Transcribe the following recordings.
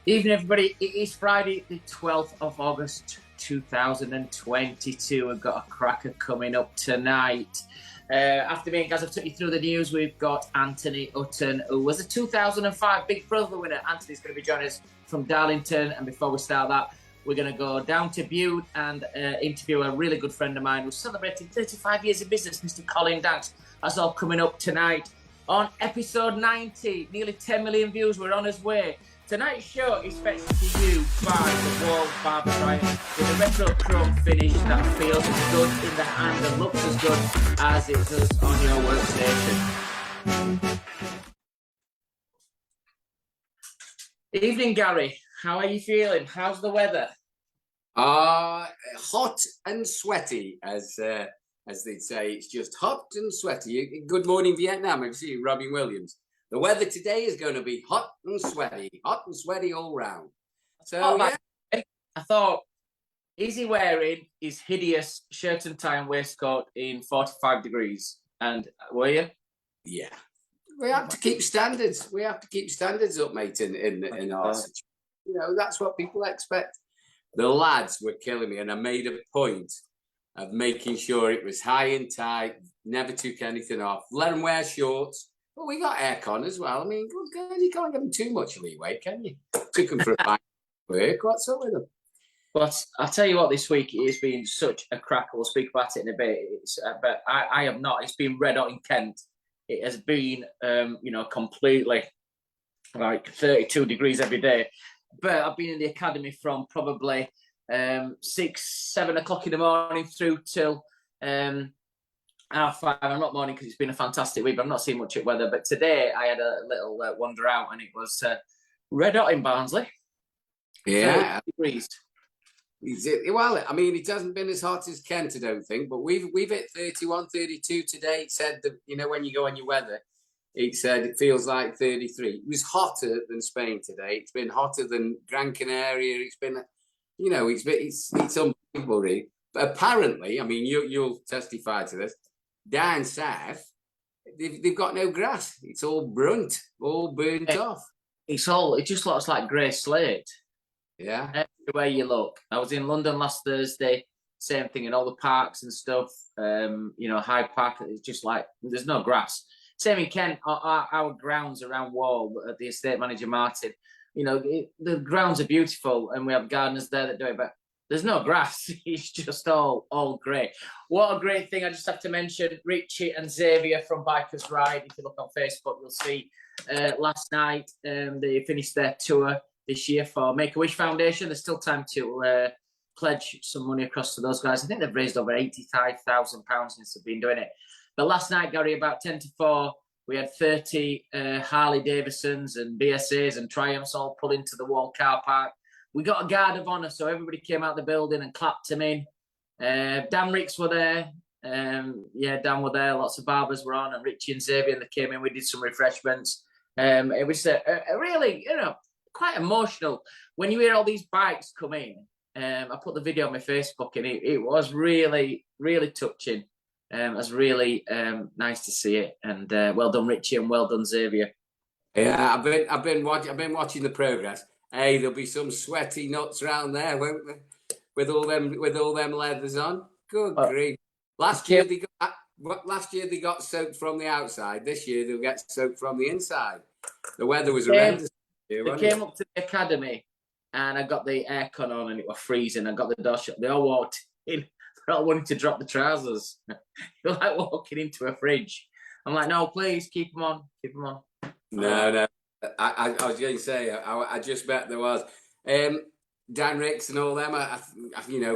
Evening, everybody. It is Friday, the 12th of August, 2022. We've got a cracker coming up tonight. After me and Gaz have took you through the news, we've got Anthony Hutton, who was a 2005 Big Brother winner. Anthony's going to be joining us from Darlington. And before we start that, we're going to go down to Bude and interview a really good friend of mine who's celebrating 35 years in business, Mr. Colin Danks. That's all coming up tonight on episode 90. Nearly 10 million views. We're on his way. Tonight's show is fetched to you by the Wahl Barber Trial with a retro chrome finish that feels as good in the hand and looks as good as it does on your workstation. Evening, Gary. How are you feeling? How's the weather? Hot and sweaty, as they'd say. It's just hot and sweaty. Good morning, Vietnam. I've seen Robin Williams. The weather today is going to be hot and sweaty all round. So, yeah. I thought, is he wearing his hideous shirt and tie and waistcoat in 45 degrees? And were you? Yeah. We have to keep standards. We have to keep standards up, mate, in our situation. You know, that's what people expect. The lads were killing me, and I made a point of making sure it was high and tight, never took anything off. Let them wear shorts. But we got aircon as well. I mean, you can't give them too much leeway, can you? Took them for a bite work. What's up with them? But I'll tell you what, this week it has been such a cracker. We'll speak about it in a bit. But I have not. It's been red hot in Kent. It has been, completely like 32 degrees every day. But I've been in the academy from probably 6, 7 o'clock in the morning through till 5:30. I'm not morning because it's been a fantastic week, but I'm not seeing much of weather. But today I had a little wander out, and it was red hot in Barnsley. Yeah. Degrees. Well, I mean, it hasn't been as hot as Kent, I don't think, but we've hit 31, 32 today. It said that, when you go on your weather, it said it feels like 33. It was hotter than Spain today. It's been hotter than Gran Canaria. It's been, it's unbelievable, really. But apparently, I mean, you'll testify to this, down south, they've got no grass. It's all burnt off. It just looks like grey slate. Yeah. Everywhere you look. I was in London last Thursday, same thing in all the parks and stuff. Hyde Park, it's just like there's no grass. Same in Kent, our grounds around Wahl, the estate manager Martin, the grounds are beautiful and we have gardeners there that do it, but there's no grass. It's just all grey. What a great thing. I just have to mention Richie and Xavier from Bikers Ride. If you look on Facebook, you'll see last night they finished their tour this year for Make-A-Wish Foundation. There's still time to pledge some money across to those guys. I think they've raised over £85,000 since they've been doing it. But last night, Gary, about 10 to 4, we had 30 Harley Davidsons and BSAs and Triumphs all pull into the Wahl car park. We got a guard of honour, so everybody came out the building and clapped him in. Dan Ricks were there. Dan were there. Lots of barbers were on, and Richie and Xavier, and they came in. We did some refreshments. It was a really, quite emotional. When you hear all these bikes come in, I put the video on my Facebook, and it was really, really touching. It was really nice to see it, and well done, Richie, and well done, Xavier. Yeah, I've been watching the progress. Hey, there'll be some sweaty nuts around there, won't there? With all them leathers on. Good grief! Last year they got soaked from the outside. This year they'll get soaked from the inside. The weather was horrendous. They came up to the academy, and I got the aircon on, and it was freezing. I got the door shut. They all walked in. They're all wanting to drop the trousers. You're like walking into a fridge. I'm like, no, please keep them on. Keep them on. No. I was going to say, I just bet there was. Dan Ricks and all them, I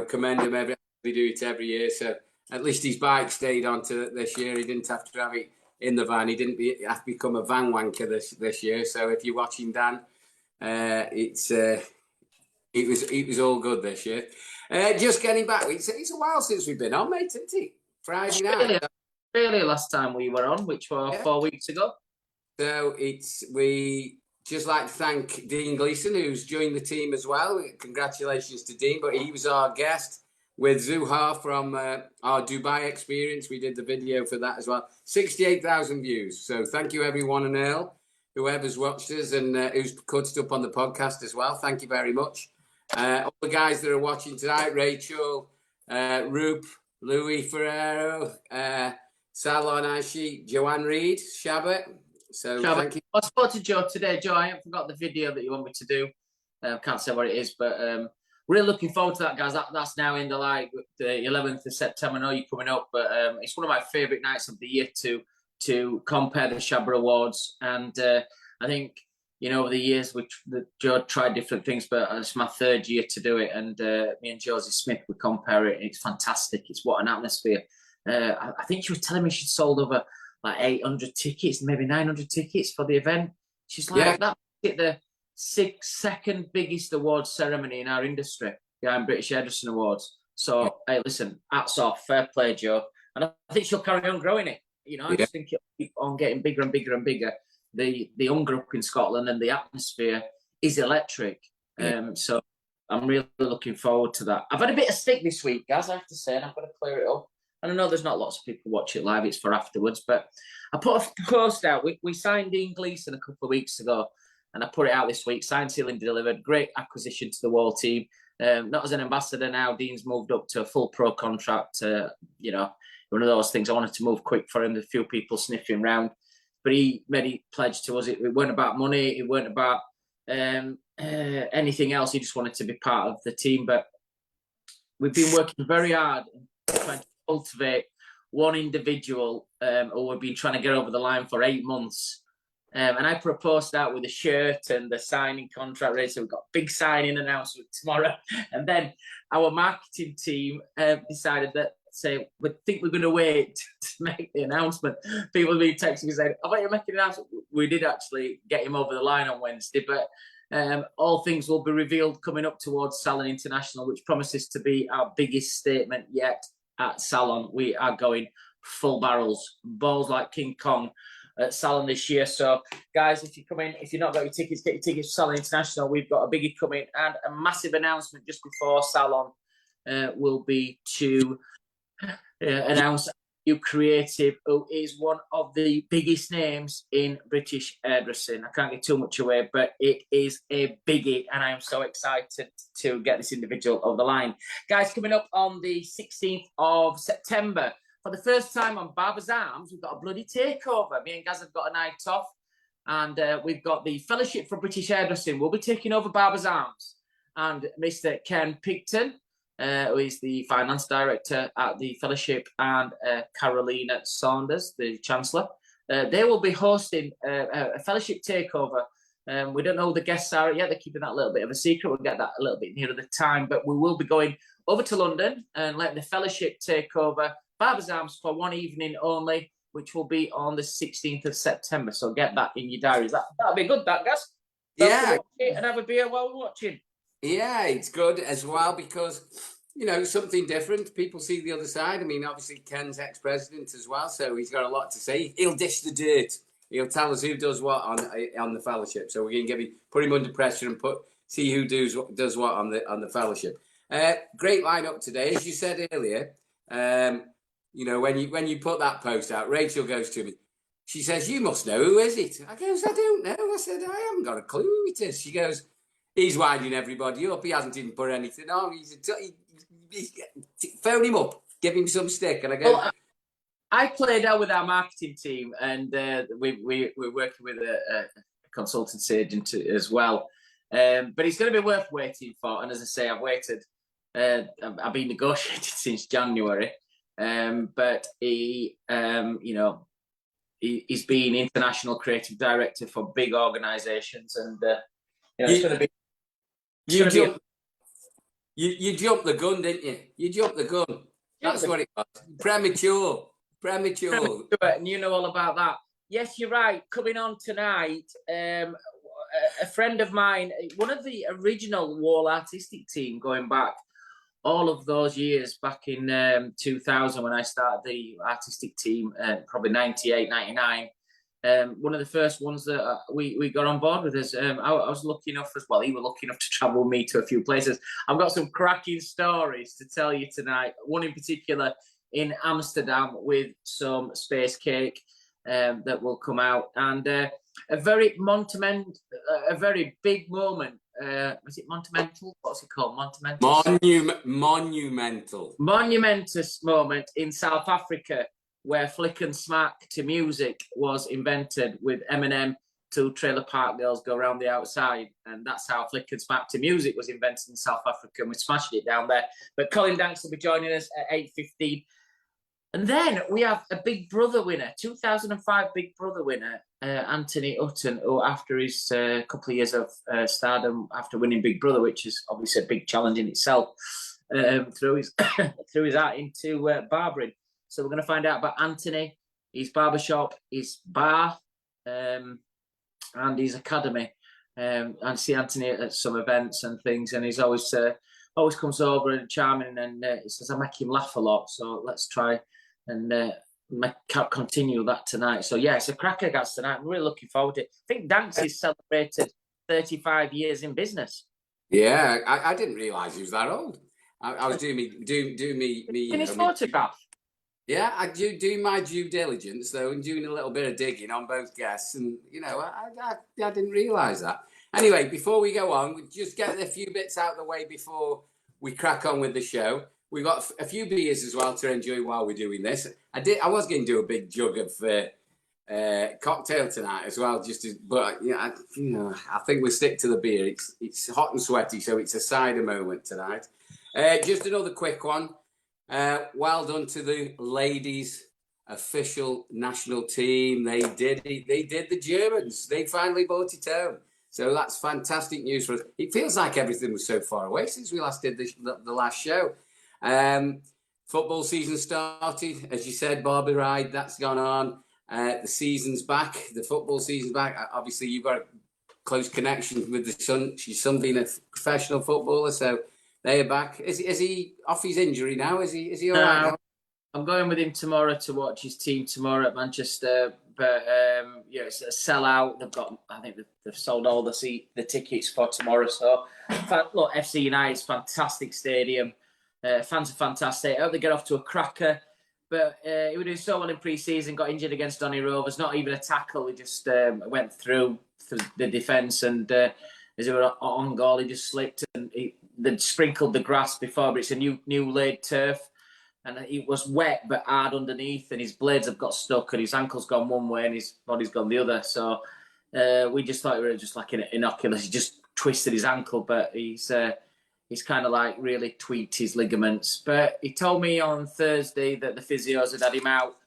commend him. We do it every year. So at least his bike stayed on to this year. He didn't have to have it in the van. He didn't have to become a van wanker this year. So if you're watching Dan, it was all good this year. Just getting back, it's a while since we've been on, mate, isn't it? Friday night. Really last time we were on, which was 4 weeks ago. So we just like to thank Dean Gleeson, who's joined the team as well. Congratulations to Dean, but he was our guest with Zuha from our Dubai experience. We did the video for that as well. 68,000 views. So thank you, everyone, and Earl. whoever's watched us and who's cut it up on the podcast as well. Thank you very much. All the guys that are watching tonight, Rachel, Roop, Louis Ferrero, Salon Ashi, Joanne Reid, Shabbat. So thank you. I spoke to Joe today. Joe, I haven't forgot the video that you want me to do. Can't say what it is, but really looking forward to that, guys. That's now in the the 11th of September. I know you're coming up, but it's one of my favourite nights of the year to compare the Shabba Awards. And I think, over the years, Joe tried different things, but it's my third year to do it. And me and Josie Smith, we compare it. It's fantastic. It's what an atmosphere. I think she was telling me she'd sold over like 800 tickets, maybe 900 tickets for the event. She's like, that's the second biggest awards ceremony in our industry behind British Hairdressing Awards. So, hey, listen, hats off, fair play, Joe. And I think she'll carry on growing it. I just think it'll keep on getting bigger and bigger and bigger. The hunger up in Scotland and the atmosphere is electric. So I'm really looking forward to that. I've had a bit of stick this week, guys, I have to say, and I'm going to clear it up. And I know there's not lots of people watch it live, it's for afterwards, but I put a post out. We signed Dean Gleeson a couple of weeks ago, and I put it out this week. Signed, sealed, and delivered. Great acquisition to the Wahl team. Not as an ambassador now. Dean's moved up to a full pro contract. One of those things. I wanted to move quick for him. There's a few people sniffing around, but he made a pledge to us. It weren't about money. It weren't about anything else. He just wanted to be part of the team. But we've been working very hard trying to cultivate one individual who we've been trying to get over the line for 8 months. And I proposed that with a shirt and the signing contract ready. So we've got a big signing announcement tomorrow. And then our marketing team decided that, we think we're going to wait to make the announcement. People have been texting me saying, I bet you're making an announcement. We did actually get him over the line on Wednesday, but all things will be revealed coming up towards Salon International, which promises to be our biggest statement yet at Salon. We are going full barrels, balls like King Kong at Salon this year. So, guys, if you come in, if you've not got your tickets, get your tickets to Salon International. We've got a biggie coming, and a massive announcement just before Salon will be to announce a new creative who is one of the biggest names in British hairdressing. I can't get too much away, but it is a biggie, and I am so excited to get this individual over the line. Guys, coming up on the 16th of September, for the first time on Barbers Arms, we've got a bloody takeover. Me and Gaz have got a night off, and we've got the Fellowship for British Hairdressing. We'll be taking over Barbers Arms, and Mr. Ken Picton, who is the finance director at the Fellowship, and Carolina Saunders, the Chancellor. They will be hosting a Fellowship takeover. We don't know who the guests are yet. They're keeping that a little bit of a secret. We'll get that a little bit nearer the time. But we will be going over to London and letting the Fellowship take over Barbers Arms for one evening only, which will be on the 16th of September. So get that in your diaries. That'll be good, that, guys. Yeah. And have a beer while we're watching. Yeah, it's good as well because, something different. People see the other side. I mean, obviously, Ken's ex-president as well, so he's got a lot to say. He'll dish the dirt. He'll tell us who does what on the Fellowship. So we're going to put him under pressure and see who does what on the Fellowship. Great lineup today. As you said earlier, when you put that post out, Rachel goes to me. She says, "You must know, who is it?" I goes, "I don't know." I said, "I haven't got a clue who it is." She goes, "He's winding everybody up. He hasn't even put anything on. Phone him up, give him some stick." And I go, well, I played out with our marketing team, and we're working with a consultancy agent as well. But it's going to be worth waiting for. And as I say, I've waited. I've been negotiating since January. But he's been international creative director for big organisations, and it's going to be. You jumped the gun, didn't you? You jumped the gun. That's what it was. Premature. And you know all about that. Yes, you're right. Coming on tonight, a friend of mine, one of the original Wahl artistic team, going back all of those years, back in 2000 when I started the artistic team, probably 98, 99. One of the first ones that we got on board with us. I was lucky enough as well. He was lucky enough to travel with me to a few places. I've got some cracking stories to tell you tonight. One in particular in Amsterdam with some space cake that will come out. And a very a very big moment. Was it monumental? What's it called? Monumentous moment in South Africa, where Flick and Smack to music was invented with Eminem. 2 Trailer Park Girls go around the outside, and that's how Flick and Smack to music was invented in South Africa, and we smashed it down there. But Colin Danks will be joining us at 8:15. And then we have a Big Brother winner, 2005 Big Brother winner, Anthony Hutton, who after his couple of years of stardom, after winning Big Brother, which is obviously a big challenge in itself, threw his hat into barbering. So we're going to find out about Anthony, his barbershop, his bar, and his academy. And see Anthony at some events and things, and he's always comes over and charming, and he says I make him laugh a lot. So let's try and continue that tonight. So yeah, it's a cracker, guys, tonight. I'm really looking forward to it. I think Danks has celebrated 35 years in business. Yeah, I didn't realise he was that old. I was doing me. In his photograph. Yeah, I do my due diligence though, and doing a little bit of digging on both guests, and I didn't realise that. Anyway, before we go on, we just get a few bits out of the way before we crack on with the show. We've got a few beers as well to enjoy while we're doing this. I was going to do a big jug of cocktail tonight as well, but I think we'll stick to the beer. It's hot and sweaty, so it's a cider moment tonight. Just another quick one. Well done to the ladies' official national team. They did it. They did the Germans. They finally brought it home. So that's fantastic news for us. It feels like everything was so far away since we last did the last show. Football season started, as you said, Barbie Ride, that's gone on. The season's back. The football season's back. Obviously, you've got a close connection with the son. She's son being a professional footballer, so they are back. Is he off his injury now? Is he all right now? I'm going with him tomorrow to watch his team tomorrow at Manchester. But it's a sellout. I think they've sold all the tickets for tomorrow. So look, FC United's fantastic stadium. Fans are fantastic. I hope they get off to a cracker. But he was doing so well in pre-season. Got injured against Donny Rovers. Not even a tackle. He just went through the defence, and as he were on goal, he just slipped, and they sprinkled the grass before, but it's a new laid turf. And it was wet but hard underneath, and his blades have got stuck, and his ankle's gone one way and his body's gone the other. So we just thought it was just like an innocuous. He just twisted his ankle, but he's kind of like really tweaked his ligaments. But he told me on Thursday that the physios had him out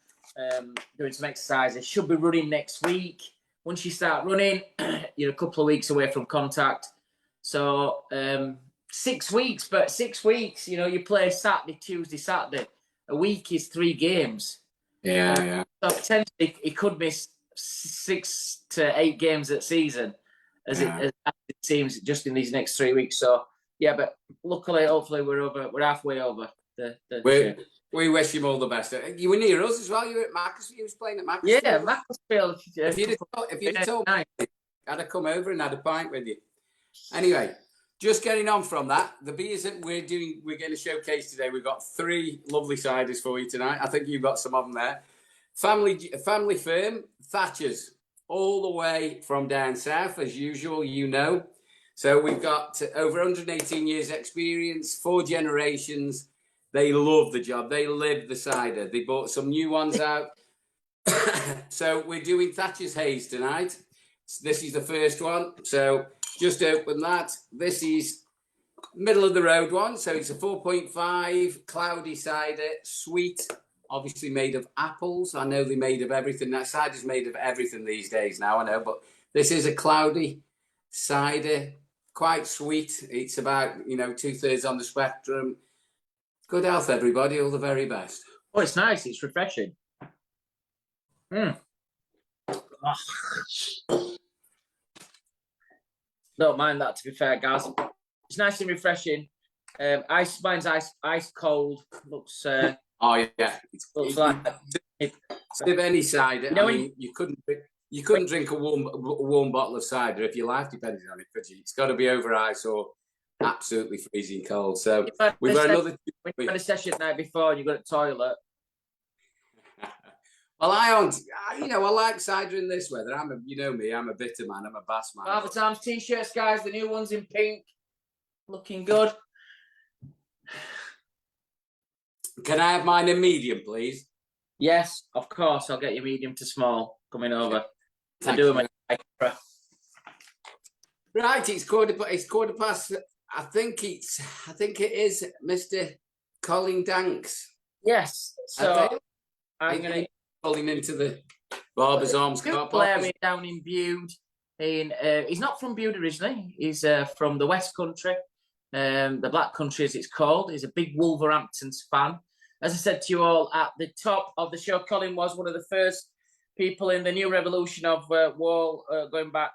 doing some exercises. Should be running next week. Once you start running, you're a couple of weeks away from contact. So 6 weeks, but 6 weeks, you play Saturday, Tuesday, Saturday. A week is 3 games. Yeah. So potentially he could miss 6 to 8 games at season, as it seems, just in these next 3 weeks. So yeah, but luckily, hopefully, we're halfway over we wish him all the best. You were near us as well. You were at Macclesfield. You was playing at Macclesfield. Yeah, Macclesfield. If you'd have told me, I'd have come over and had a pint with you. Anyway, just getting on from that, the beers that we're going to showcase today. We've got 3 lovely ciders for you tonight. I think you've got some of them there. Family firm, Thatchers, all the way from down south, as usual, So we've got over 118 years experience, 4 generations. They love the job. They live the cider. They bought some new ones out. So we're doing Thatchers Haze tonight. This is the first one. So just open that. This is middle of the road one. So it's a 4.5 cloudy cider, sweet, obviously made of apples. I know they're made of everything. That cider's made of everything these days now, I know. But this is a cloudy cider, quite sweet. It's about, 2/3 on the spectrum. Good health, everybody. All the very best. Oh, it's nice. It's refreshing. Don't mind that, to be fair, guys. It's nice and refreshing. Mine's ice cold. Looks. Oh yeah. Looks like of any cider. You couldn't drink a warm bottle of cider if your life depended on it, could you? It's got to be over ice or absolutely freezing cold. So we've got another. When you had a session the night before and you got to the toilet. Well, I like cider in this weather. You know me, I'm a bitter man. I'm a bass man. Father Times t-shirts, guys. The new ones in pink, looking good. Can I have mine in medium, please? Yes, of course. I'll get you medium to small coming over. Thank I do you. them. Right, it's quarter past. I think it is Mr. Colin Danks. Yes. So I'm going to pull him into the Barbers' Arms car park. Down in Bude. He's not from Bude originally. He's from the West Country, the Black Country as it's called. He's a big Wolverhamptons fan. As I said to you all at the top of the show, Colin was one of the first people in the new revolution of Wahl, going back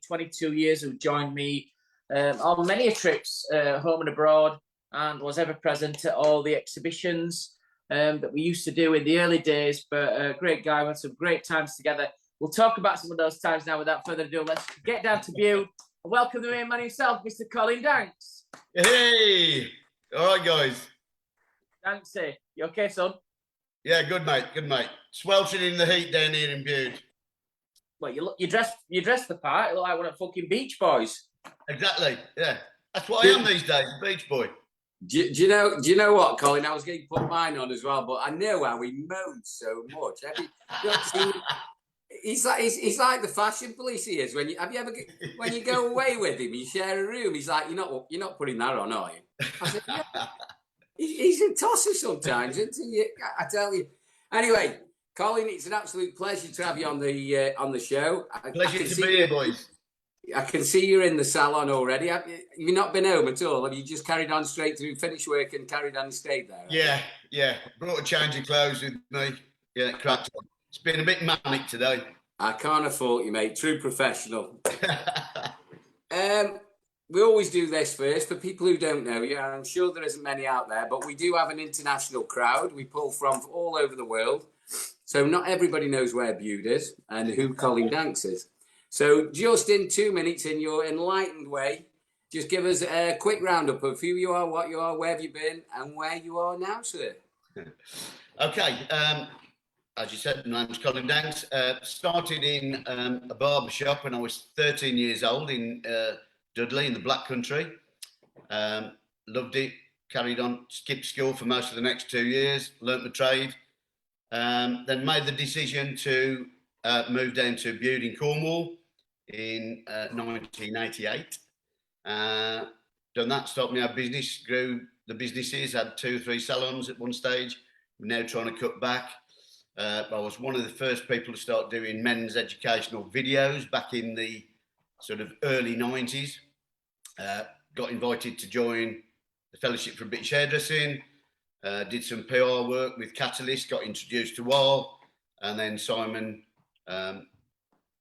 22 years, who joined me on many trips home and abroad, and was ever present at all the exhibitions that we used to do in the early days. But a great guy. We had some great times together. We'll talk about some of those times now. Without further ado, let's get down to Bude and welcome the main man himself, Mr. Colin Danks. Hey, all right, guys. Danksy, you okay, son? Yeah, good mate, good mate. Sweltering in the heat down here in Bude. Well, you dress the part. You look like one of the fucking Beach Boys. Exactly. Yeah, that's what I am these days, Beach Boy. Do you know what, Colin? I was going to put mine on as well, but I know how he moans so much. He's like the fashion police he is. When you go away with him, you share a room. He's like, you're not putting that on, are you? I said, yeah. He's a tosser sometimes, isn't he? I tell you. Anyway, Colin, it's an absolute pleasure to have you on the show. Pleasure to be here, boys. I can see you're in the salon already. Have you not been home at all? Have you just carried on straight through, finished work and carried on and stayed there? Yeah. Brought a change of clothes with me. Yeah, cracked on. It's been a bit manic today. I can't afford you, mate. True professional. We always do this first. For people who don't know you, I'm sure there isn't many out there, but we do have an international crowd. We pull from all over the world. So not everybody knows where Bude is and who Colin Danks is. So just in 2 minutes, in your enlightened way, just give us a quick roundup of who you are, what you are, where have you been, and where you are now, sir. Okay. As you said, my name's Colin Danks. Started in a barber shop when I was 13 years old in Dudley in the Black Country. Loved it. Carried on, skipped school for most of the next 2 years. Learnt my trade. Then made the decision to move down to Bude in Cornwall in 1988. Done that, started my own business, grew the businesses, had 2 or 3 salons at one stage. We're now trying to cut back. I was one of the first people to start doing men's educational videos back in the sort of early 90s. Got invited to join the Fellowship for British Hairdressing. Did some PR work with Catalyst, got introduced to Wahl, and then Simon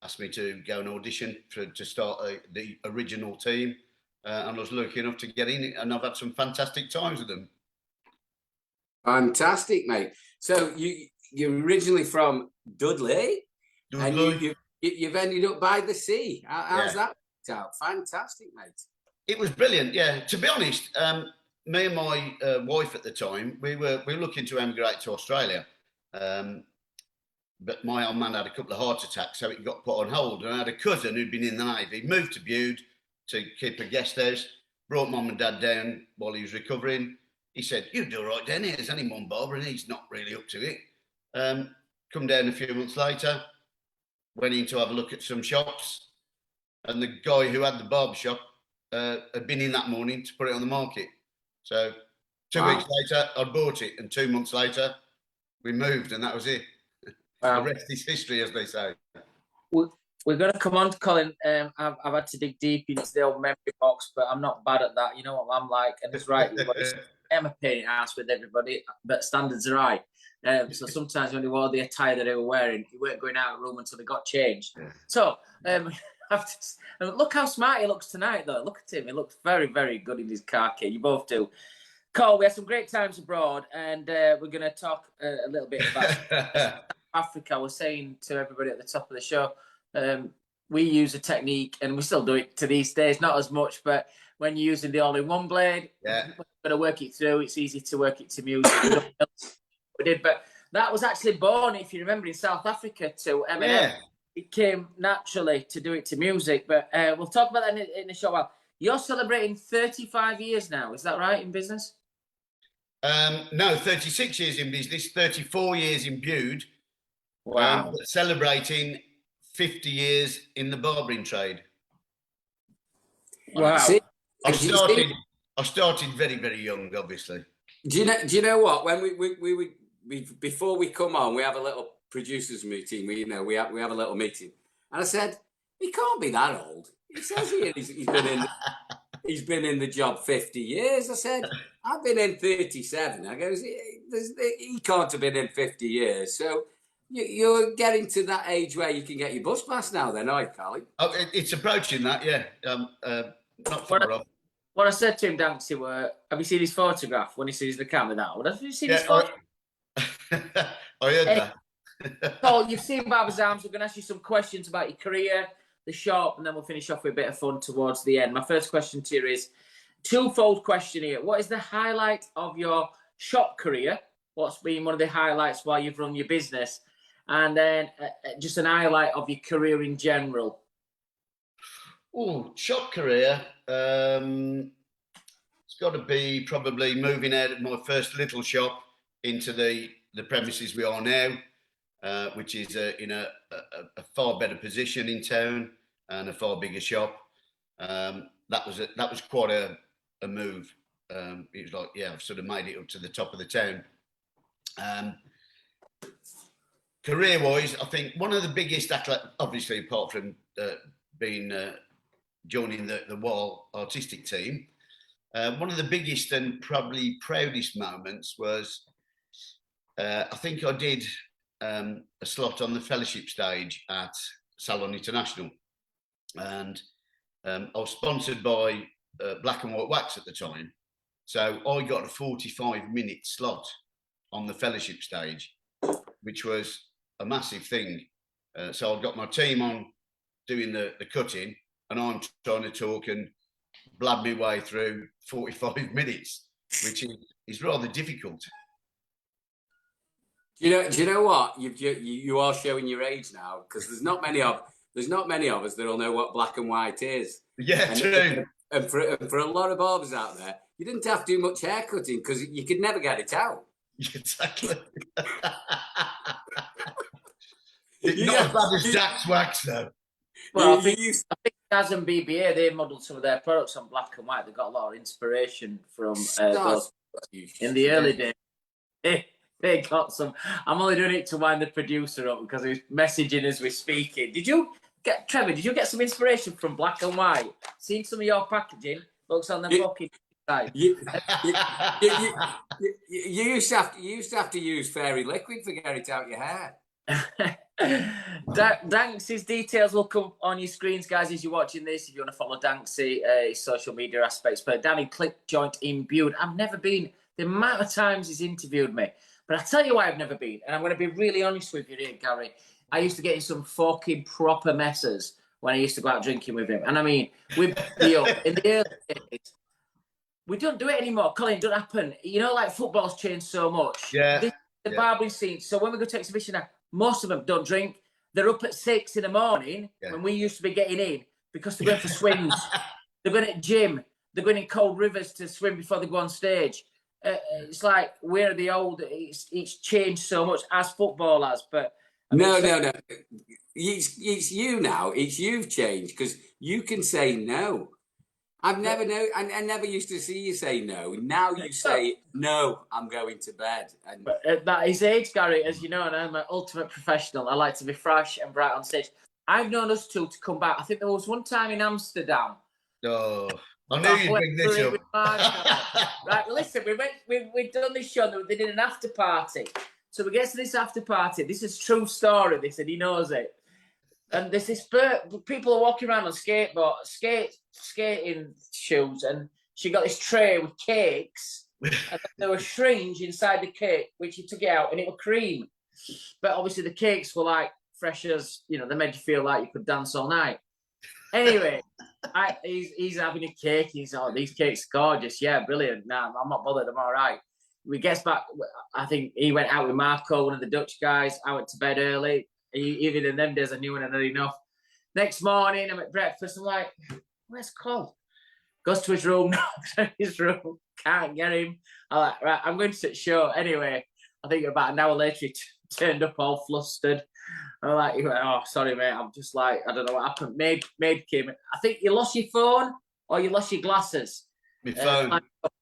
asked me to go and audition to start the original team, and I was lucky enough to get in, and I've had some fantastic times with them. Fantastic, mate. So you're originally from Dudley, and you've ended up by the sea. How's that worked out? Fantastic, mate. It was brilliant, yeah. To be honest, me and my wife at the time, we were looking to emigrate to Australia. But my old man had a couple of heart attacks, so it got put on hold. And I had a cousin who'd been in the Navy, moved to Bude to keep a guest house, brought mum and dad down while he was recovering. He said, "You do all right down here, there's only one barber and he's not really up to it." Come down a few months later, went in to have a look at some shops, and the guy who had the barber shop had been in that morning to put it on the market. So 2 weeks later, I'd bought it, and 2 months later, we moved, and that was it. The rest is history, as they say. We're going to come on to Colin. I've had to dig deep into the old memory box, but I'm not bad at that. You know what I'm like, and it's right. I'm a pain in the ass with everybody, but standards are high. So sometimes when they wore the attire that they were wearing, you weren't going out of the room until they got changed. Yeah. So look how smart he looks tonight, though. Look at him. He looks very, very good in his khaki. You both do. Cole, we had some great times abroad, and we're going to talk a little bit about Africa. I was saying to everybody at the top of the show, we use a technique, and we still do it to these days, not as much, but when you're using the all-in-one blade, you've got to work it through. It's easy to work it to music. We did, but that was actually born, if you remember, in South Africa to Eminem. Yeah. It came naturally to do it to music, but we'll talk about that in a short while. You're celebrating 35 years now, is that right, in business? No, 36 years in business, 34 years in Bude. Wow. Celebrating 50 years in the barbering trade. Wow. See, I started very, very young, obviously. do you know what? When we before we come on, we have a little producers meeting. We have a little meeting, and I said, he can't be that old. He says he's been in the job 50 years. I said, I've been in 37. I goes, he can't have been in 50 years. So you're getting to that age where you can get your bus pass now, then, aren't you, Colin? Oh, it's approaching that, yeah. Not far off. What I said to him, Danksy, were, have you seen his photograph when he sees the camera now? Have you seen his photograph? I heard that. Paul, you've seen Barbers Arms. We're going to ask you some questions about your career, the shop, and then we'll finish off with a bit of fun towards the end. My first question to you is twofold question here. What is the highlight of your shop career? What's been one of the highlights while you've run your business? And then just an highlight of your career in general. Oh, shop career. It's got to be probably moving out of my first little shop into the premises we are now, which is in a far better position in town and a far bigger shop. That was quite a move. It was like, yeah, I've sort of made it up to the top of the town. Career-wise, I think one of the biggest obviously apart from being joining the Wahl artistic team, one of the biggest and probably proudest moments was I think I did a slot on the fellowship stage at Salon International, and I was sponsored by Black and White Wax at the time, so I got a 45-minute slot on the fellowship stage, which was a massive thing. So I've got my team on doing the cutting, and I'm trying to talk and blab my way through 45 minutes, which is rather difficult. Do you know what? You are showing your age now, because there's not many of us that'll know what black and white is. Yeah, true. And for a lot of barbers out there, you didn't have to do much hair cutting because you could never get it out. Exactly. Not as bad as Jack's wax, though. Well, I think Haze and BBA, they modelled some of their products on black and white. They got a lot of inspiration from those in the early days. They got some. I'm only doing it to wind the producer up because he's messaging as we're speaking. Trevor, did you get some inspiration from black and white? Seen some of your packaging? Looks on the fucking side. You used to have to use fairy liquid to get it out your hair. Danks' details will come on your screens, guys, as you're watching this. If you want to follow Danksy, his social media aspects. But down in Click Joint in Bude, I've never been. The amount of times he's interviewed me. But I'll tell you why I've never been. And I'm going to be really honest with you here, Gary. I used to get in some fucking proper messes when I used to go out drinking with him. And I mean, in the early days, we don't do it anymore. Colin, it doesn't happen. You know, like football's changed so much. Yeah. The barbering scene. So when we go to exhibition now, most of them don't drink. They're up at 6 in the morning when we used to be getting in because they're going for swims. They're going to gym. They're going in cold rivers to swim before they go on stage. It's like we're the old. It's changed so much as football has, but no. It's you now. It's you've changed because you can say no. I never used to see you say no. Now you say no. I'm going to bed. And but at that his age, Gary, as you know, and I'm an ultimate professional. I like to be fresh and bright on stage. I've known us two to come back. I think there was one time in Amsterdam. Oh. I knew you'd bring this up. Right, listen, we've done this show. They did an after party. So we get to this after party. This is a true story, this, and he knows it. And there's this people are walking around on skating shoes, and she got this tray with cakes, and there were shringe inside the cake, which he took it out, and it was cream. But obviously the cakes were like fresh as, you know, they made you feel like you could dance all night. Anyway, he's having a cake. He's these cakes are gorgeous. Yeah, brilliant. Nah, I'm not bothered. I'm all right. we gets back. I think he went out with Marco, one of the Dutch guys. I went to bed early. Even in them days, I knew when I'd had enough. Next morning, I'm at breakfast. I'm like, where's Col? Goes to his room, knocks on his room, can't get him. I'm like, right, I'm going to sit show. Anyway, I think about an hour later, he turned up all flustered. I'm like, he went, oh, sorry, mate. I'm just like, I don't know what happened. Maid came in. I think you lost your phone or you lost your glasses. My phone.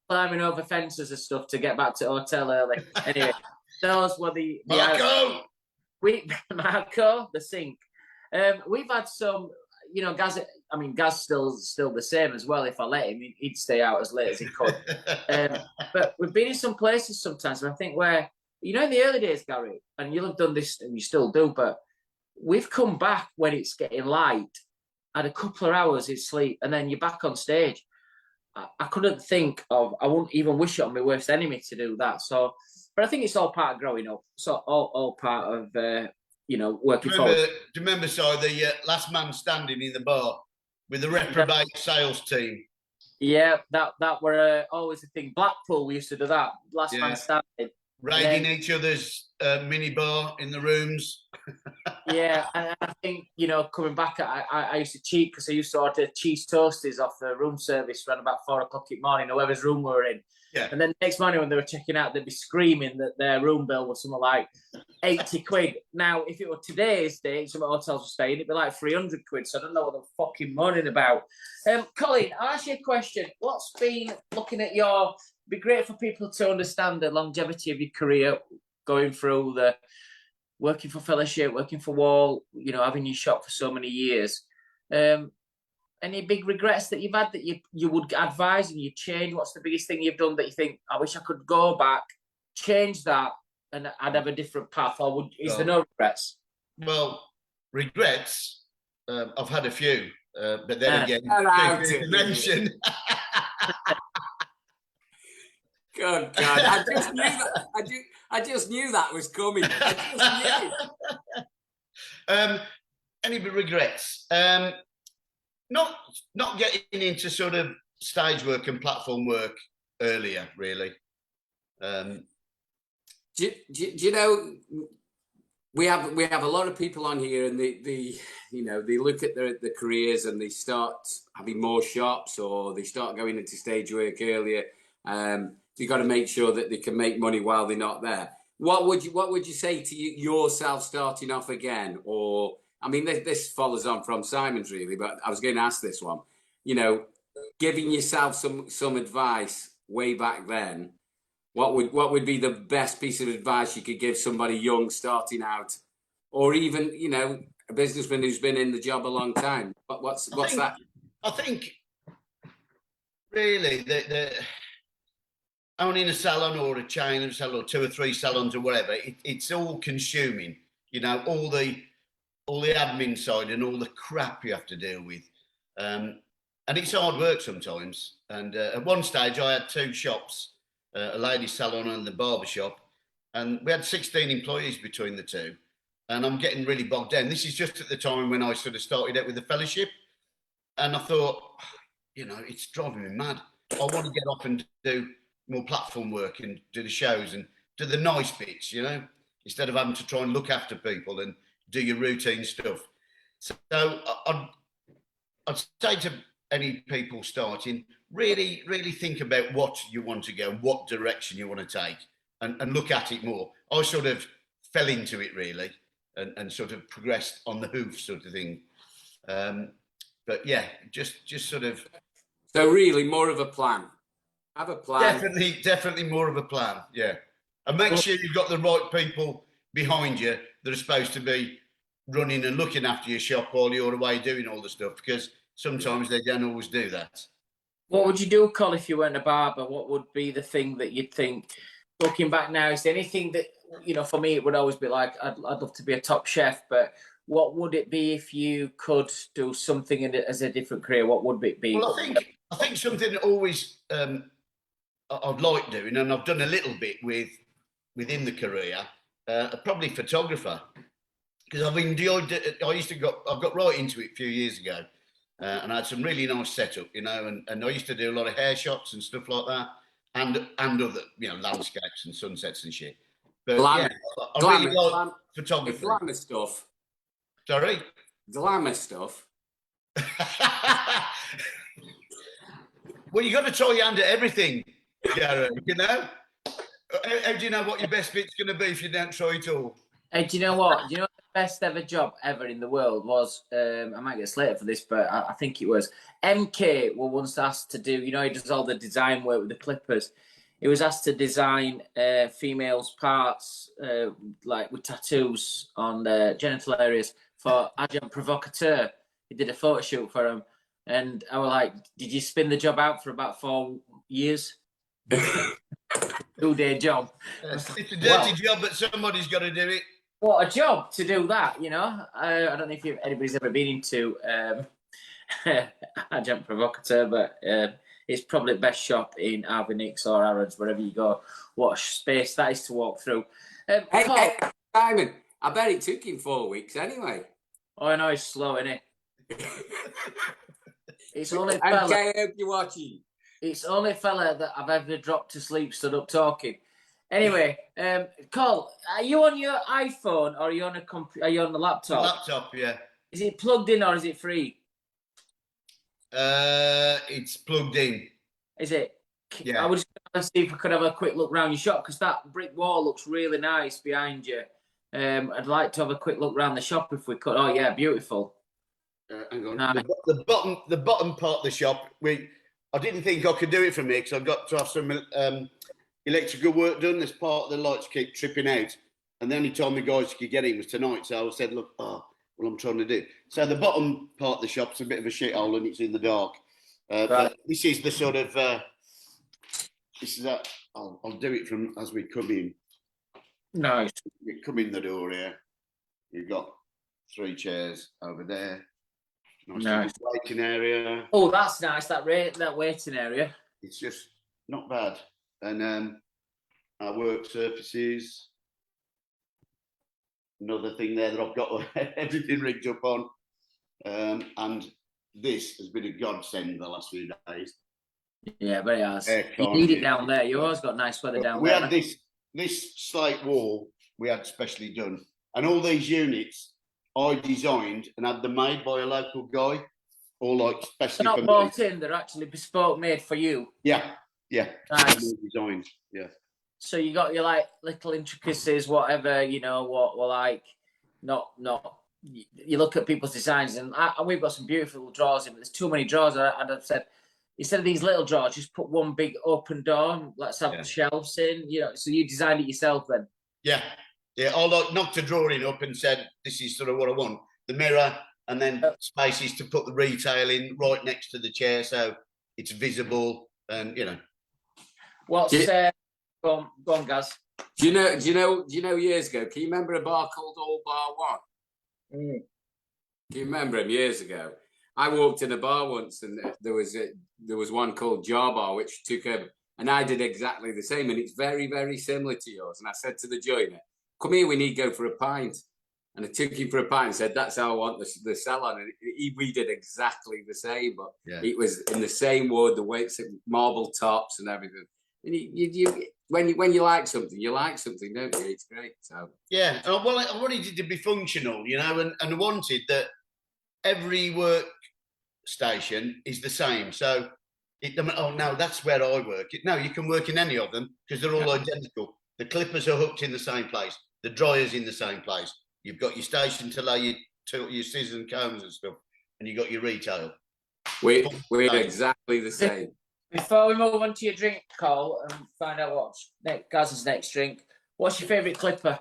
Climbing over fences and stuff to get back to the hotel early. Anyway, those were the Marco! Marco, the sink. We've had some, you know, Gaz still the same as well. If I let him, he'd stay out as late as he could. But we've been in some places sometimes, and I think where, you know, in the early days, Gary, and you'll have done this and you still do, but we've come back when it's getting light, had a couple of hours in sleep, and then you're back on stage. I couldn't think of, I wouldn't even wish it on my worst enemy to do that. So, but I think it's all part of growing up. So all part of, you know, working forward. Do you remember, the last man standing in the bar with the reprobate sales team? Yeah, that were always a thing. Blackpool, we used to do that. Last man standing. Raiding each other's mini bar in the rooms. Yeah, and I think, you know, coming back, I used to cheat because I used to order cheese toasties off the room service around about 4 o'clock in the morning, whoever's room we were in. Yeah. And then the next morning when they were checking out, they'd be screaming that their room bill was something like 80 quid. Now, if it were today's date, some hotels were staying, it'd be like 300 quid. So I don't know what they're fucking moaning about. Colin, I'll ask you a question. What's been, looking at your, it'd be great for people to understand the longevity of your career, going through the working for Fellowship, working for Wahl, you know, having your shop for so many years. Any big regrets that you've had that you would advise and you change? What's the biggest thing you've done that you think, I wish I could go back, change that, and I'd have a different path? Or is there no regrets? Well, regrets, I've had a few, but then again, to mention. God, I just knew that. I just knew that was coming. I just knew. Any regrets? Not getting into sort of stage work and platform work earlier, really. Do you know, we have a lot of people on here, and they you know, they look at their careers and they start having more shops, or they start going into stage work earlier. You've got to make sure that they can make money while they're not there. What would you say to yourself starting off again? Or, I mean, this follows on from Simon's really, but I was going to ask this one. You know, giving yourself some advice way back then, what would be the best piece of advice you could give somebody young starting out, or even, you know, a businessman who's been in the job a long time? What's that? I think really the owning a salon or a chain of salon or 2 or 3 salons or whatever, it's all consuming, you know, all the admin side and all the crap you have to deal with. And it's hard work sometimes. And at one stage I had 2 shops, a ladies salon and the barber shop, and we had 16 employees between the 2. And I'm getting really bogged down. This is just at the time when I sort of started out with the Fellowship. And I thought, you know, it's driving me mad. I want to get off and do more platform work and do the shows and do the nice bits, you know, instead of having to try and look after people and do your routine stuff. So I'd say to any people starting, really, really think about what you want to go, what direction you want to take, and look at it more. I sort of fell into it really and sort of progressed on the hoof sort of thing. But yeah, just sort of. So really more of a plan. Have a plan. Definitely more of a plan, yeah. And make sure you've got the right people behind you that are supposed to be running and looking after your shop while you're away doing all the stuff, because sometimes they don't always do that. What would you do, Col, if you weren't a barber? What would be the thing that you'd think, looking back now, is there anything that, you know, for me, it would always be like, I'd love to be a top chef, but what would it be if you could do something as a different career? What would it be? Well, I think something that always I'd like doing, and I've done a little bit within the career, probably photographer, because I've enjoyed it. I got right into it a few years ago, and I had some really nice setup, you know, and I used to do a lot of hair shots and stuff like that, and other, you know, landscapes and sunsets and shit. But Glamour. yeah, I really like photography. Glamour stuff. Sorry? Glamour stuff. Well, you got to try your hand at everything, Gary, you know? How do you know what your best bit's going to be if you don't try it all? Hey, do you know what? Do you know what the best ever job ever in the world was? I might get slated for this, but I think it was. MK were once asked to do, you know, he does all the design work with the clippers. He was asked to design females' parts, like with tattoos on their genital areas for Agent Provocateur. He did a photo shoot for him. And I was like, did you spin the job out for about 4 years? 2-day job. It's a dirty job, but somebody's got to do it. What a job to do that, you know. I don't know if anybody's ever been into Agent Provocateur, but it's probably the best shop in Arvinix or Harrods, wherever you go. What a space that is to walk through. Hey, Simon, I bet it took him 4 weeks anyway. Oh, I know he's slow, isn't he? It's only I fella. hope you're watching. It's only fella that I've ever dropped to sleep, stood up talking. Anyway, Cole, are you on your iPhone or are you on are you on the laptop? Laptop, yeah. Is it plugged in or is it free? It's plugged in. Is it? Yeah. I was just going to see if I could have a quick look round your shop because that brick wall looks really nice behind you. I'd like to have a quick look round the shop if we could. Oh yeah, beautiful. Hang on. Nice. The bottom part of the shop, I didn't think I could do it from here because I've got to have some electrical work done. This part of the lights keep tripping out. And the only time the guys could get in was tonight. So I said, look, I'm trying to do. So the bottom part of the shop's a bit of a shithole and it's in the dark. Right. But this is the sort of, this is that, I'll do it from as we come in. Nice. We come in the door here. You've got 3 chairs over there. Nice. Waiting area. Oh, that's nice. That waiting area. It's just not bad. And our work surfaces. Another thing there that I've got everything rigged up on. And this has been a godsend the last few days. Yeah, but it has. You need it down there. You always got nice weather down there. We had this slate wall we had specially done. And all these units I designed and had them made by a local guy, all like specially. They're not bought in; they're actually bespoke, made for you. Yeah. Nice. Designed. Yeah. So you got your like little intricacies, whatever you know. What were like, not. You look at people's designs, and we've got some beautiful drawers in, but there's too many drawers. I'd have said instead of these little drawers, just put one big open door. And let's have shelves in. You know, so you designed it yourself then. Yeah. I like knocked a drawing up and said, this is sort of what I want. The mirror and then spaces to put the retail in right next to the chair so it's visible and, you know. What's go on, Gaz. Do you know years ago, can you remember a bar called Old Bar One? Mm. Do you remember him years ago? I walked in a bar once and there was one called Jar Bar which took over and I did exactly the same and it's very, very similar to yours. And I said to the joiner, come here, we need to go for a pint. And I took him for a pint and said, that's how I want the salon. And we did exactly the same, but it was in the same wood, the weights, marble tops and everything. And when you like something, don't you? It's great. So yeah, well, I wanted it to be functional, you know, and I wanted that every work station is the same. So, no, that's where I work. No, you can work in any of them because they're all identical. The clippers are hooked in the same place. The dryer's in the same place. You've got your station to lay your scissors and combs and stuff, and you've got your retail. We're exactly the same. Before we move on to your drink, Cole, and find out what's Gaz's next drink, what's your favourite clipper?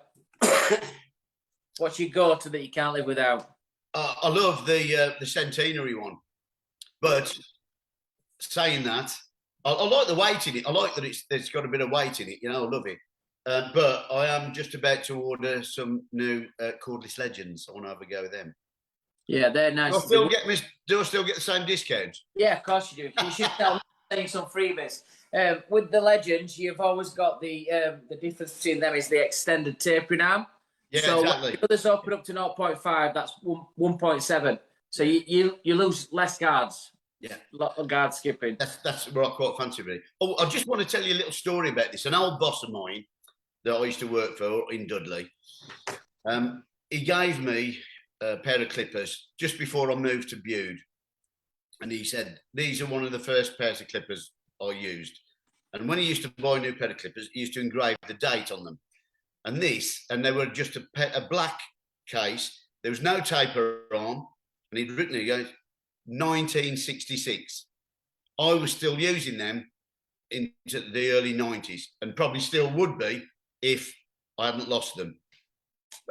What's your go-to that you can't live without? I love the centenary one, but saying that, I like the weight in it. I like that it's got a bit of weight in it. You know, I love it. But I am just about to order some new cordless legends. I want to have a go with them. Yeah, they're nice. Do I still get the same discount? Yeah, of course you do. You should tell me some freebies. With the legends, you've always got the difference between them is the extended tapering arm. Yeah, so exactly. When the others open up to 0.5, that's 1.7. So you lose less guards. Yeah. Lot of guard skipping. That's where I quite fancy really. Oh, I just want to tell you a little story about this. An old boss of mine that I used to work for in Dudley, he gave me a pair of clippers just before I moved to Bude. And he said, these are one of the first pairs of clippers I used. And when he used to buy a new pair of clippers, he used to engrave the date on them. And they were just a black case. There was no taper on. And he'd written it, he goes, 1966. I was still using them into the early 90s and probably still would be if I hadn't lost them.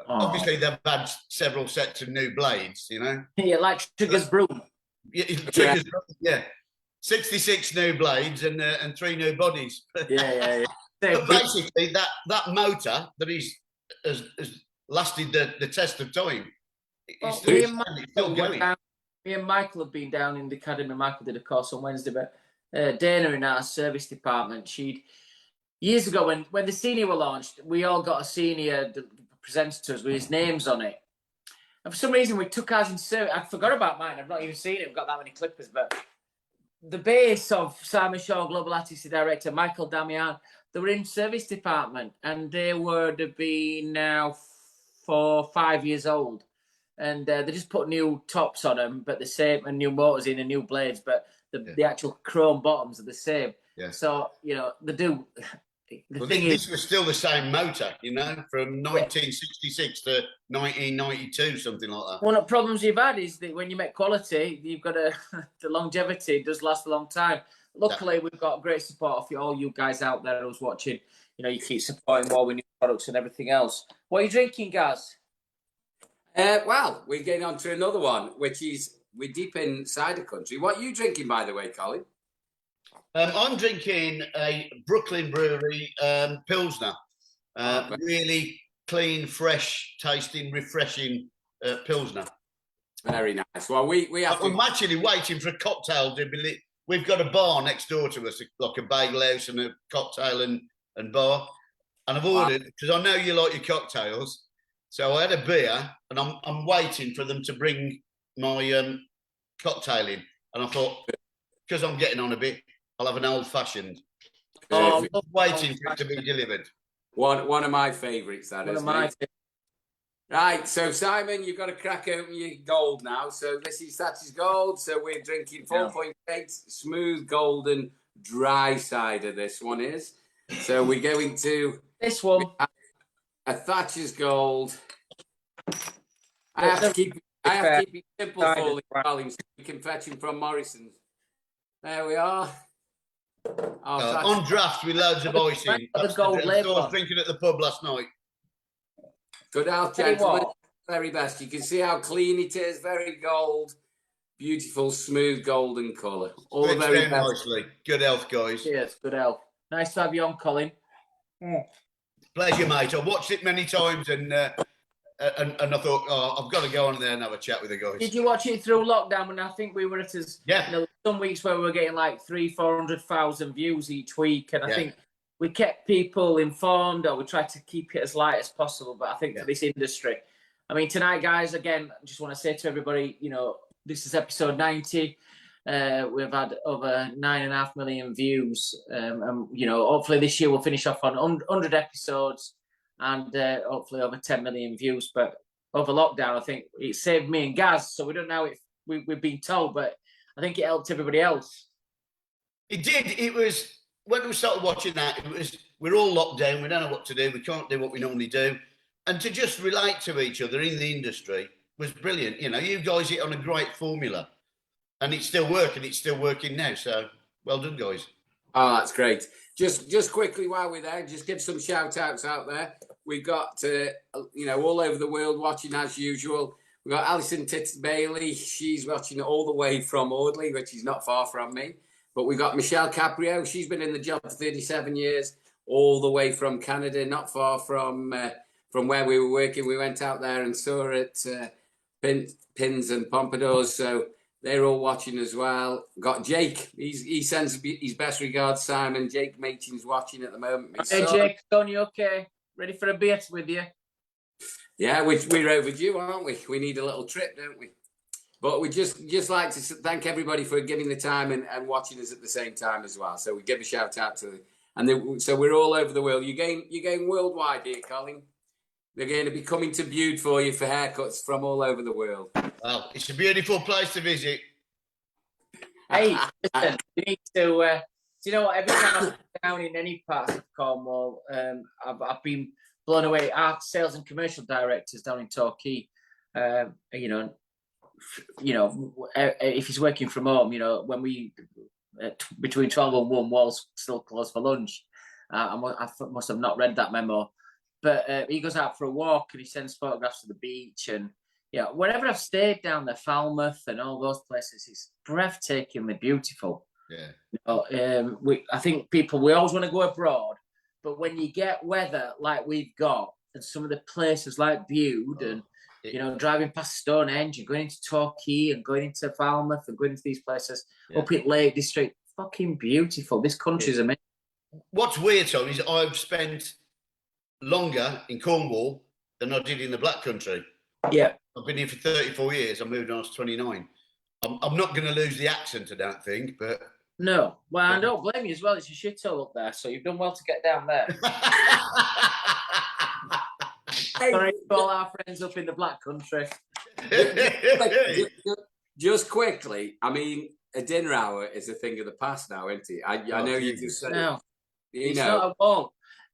Oh. Obviously, they've had several sets of new blades, you know. Yeah, like Trigger's broom. Yeah. 66 new blades and 3 new bodies. Yeah. But basically, that motor that has lasted the test of time. It's still going. Me and Michael have been down in the academy. Michael did a course on Wednesday, but Dana in our service department, years ago when the senior were launched, we all got a senior presented to us with his names on it. And for some reason, we took ours in service. I forgot about mine. I've not even seen it. We've got that many clippers. But the base of Simon Shaw, Global Artistic Director, Michael Damian, they were in service department, and they would have been now 4 or 5 years old. And they just put new tops on them, but the same, and new motors in and new blades, but the actual chrome bottoms are the same. Yeah. So, they do. This was still the same motor, from 1966 to 1992, something like that. One of the problems you've had is that when you make quality, you've got the longevity does last a long time. Luckily, we've got great support for all you guys out there who's watching. You keep supporting Wahl with new products and everything else. What are you drinking, Gaz? Well, we're getting on to another one, which is we're deep in cider country. What are you drinking, by the way, Colin? I'm drinking a Brooklyn Brewery Pilsner. Really clean, fresh tasting, refreshing Pilsner. Very nice. Well, we have I'm actually waiting for a cocktail to be lit. We've got a bar next door to us, like a bagel house and a cocktail and bar. And I've ordered, because I know you like your cocktails. So I had a beer, and I'm waiting for them to bring my cocktail in. And I thought, because I'm getting on a bit, I'll have an old-fashioned. I'm waiting for it to be delivered. One of my favourites, that is. Right, so Simon, you've got to crack open your gold now. So this is Thatchers Gold. So we're drinking 4.8 smooth golden dry cider. This one is. So we're going to this one. A Thatchers Gold. I have to keep it simple for you, darling, so we can fetch him from Morrison's. There we are. On draft with loads of ice in. The gold label. I was drinking at the pub last night. Good health, gentlemen. Very best. You can see how clean it is. Very gold. Beautiful, smooth golden colour. All the very best. Nicely. Good health, guys. Yes, good health. Nice to have you on, Colin. Pleasure, mate. I've watched it many times and I thought, I've got to go on there and have a chat with the guys. Did you watch it through lockdown? And I think we were at some weeks where we were getting like 300,000-400,000 views each week. And I think we kept people informed, or we tried to keep it as light as possible. But I think for this industry, I mean, tonight, guys, again, I just want to say to everybody, this is episode 90. We've had over 9.5 million views. And, hopefully this year we'll finish off on 100 episodes and hopefully over 10 million views. But over lockdown, I think it saved me and Gaz. So we don't know if we've been told, but I think it helped everybody else. It did. It was, when we started watching that, we're all locked down. We don't know what to do. We can't do what we normally do. And to just relate to each other in the industry was brilliant. You guys hit on a great formula. And it's still working. It's still working now. So well done, guys. Oh, that's great. Just quickly while we're there, just give some shout outs out there. We've got, all over the world watching as usual. We've got Alison Tits Bailey. She's watching all the way from Audley, which is not far from me. But we've got Michelle Caprio. She's been in the job for 37 years, all the way from Canada, not far from where we were working. We went out there and saw her at Pins and Pompadours. So they're all watching as well. Got Jake. He sends his best regards, Simon. Jake Machin's watching at the moment. Hey, Jake, Tony, okay? Ready for a beer with you? Yeah, we're overdue, aren't we? We need a little trip, don't we? But we just like to thank everybody for giving the time and watching us at the same time as well. So we give a shout out to them. And so we're all over the world. You're going worldwide here, Colin. They're going to be coming to Bude for you for haircuts from all over the world. Well, it's a beautiful place to visit. Hey, listen, we need to. Do you know what? Every time I'm down in any part of Cornwall, I've been blown away. Our sales and commercial directors down in Torquay, if he's working from home, when we between 12 and 1, Wall's still closed for lunch. I must have not read that memo, but he goes out for a walk and he sends photographs of the beach, and wherever I've stayed down there, Falmouth and all those places, it's breathtakingly beautiful. Yeah. I think we always want to go abroad, but when you get weather like we've got, and some of the places like Bude and driving past Stonehenge and going into Torquay and going into Falmouth and going into these places up in Lake District, fucking beautiful. This country's amazing. What's weird, Tom, is I've spent longer in Cornwall than I did in the Black Country. Yeah. I've been here for 34 years. I moved when I was 29. I'm not going to lose the accent, I don't think, but... No. Well, I don't blame you as well. It's a shithole up there, so you've done well to get down there. Sorry to all our friends up in the Black Country. Just quickly, I mean, a dinner hour is a thing of the past now, isn't it? I know you just said no, it. It's not a wall.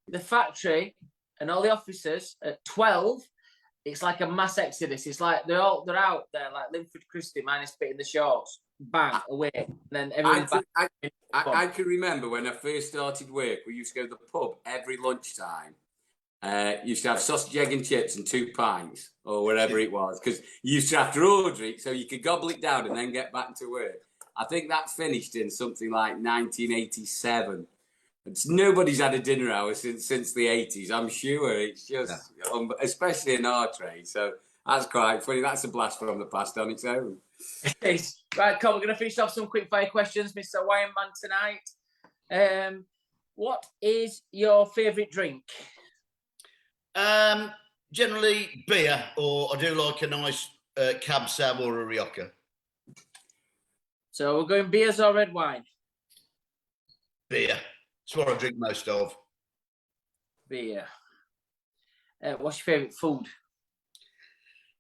The factory and all the officers at 12, it's like a mass exodus. It's like they're out there like Linford Christie minus spitting the shorts, bang, away. And then everyone's back. I can remember when I first started work, we used to go to the pub every lunchtime. Used to have sausage, egg and chips and 2 pints or whatever it was, because you used to have to order it so you could gobble it down and then get back to work. I think that finished in something like 1987. Nobody's had a dinner hour since the 80s. I'm sure it's just, especially in our trade. So that's quite funny. That's a blast from the past on its own. Right, Colin, we're going to finish off some quick fire questions, Mr. Wireman, tonight. What is your favourite drink? Generally beer, or I do like a nice cab sav or a rioja. So we're going beers or red wine? Beer. That's what I drink most of. Beer. What's your favourite food?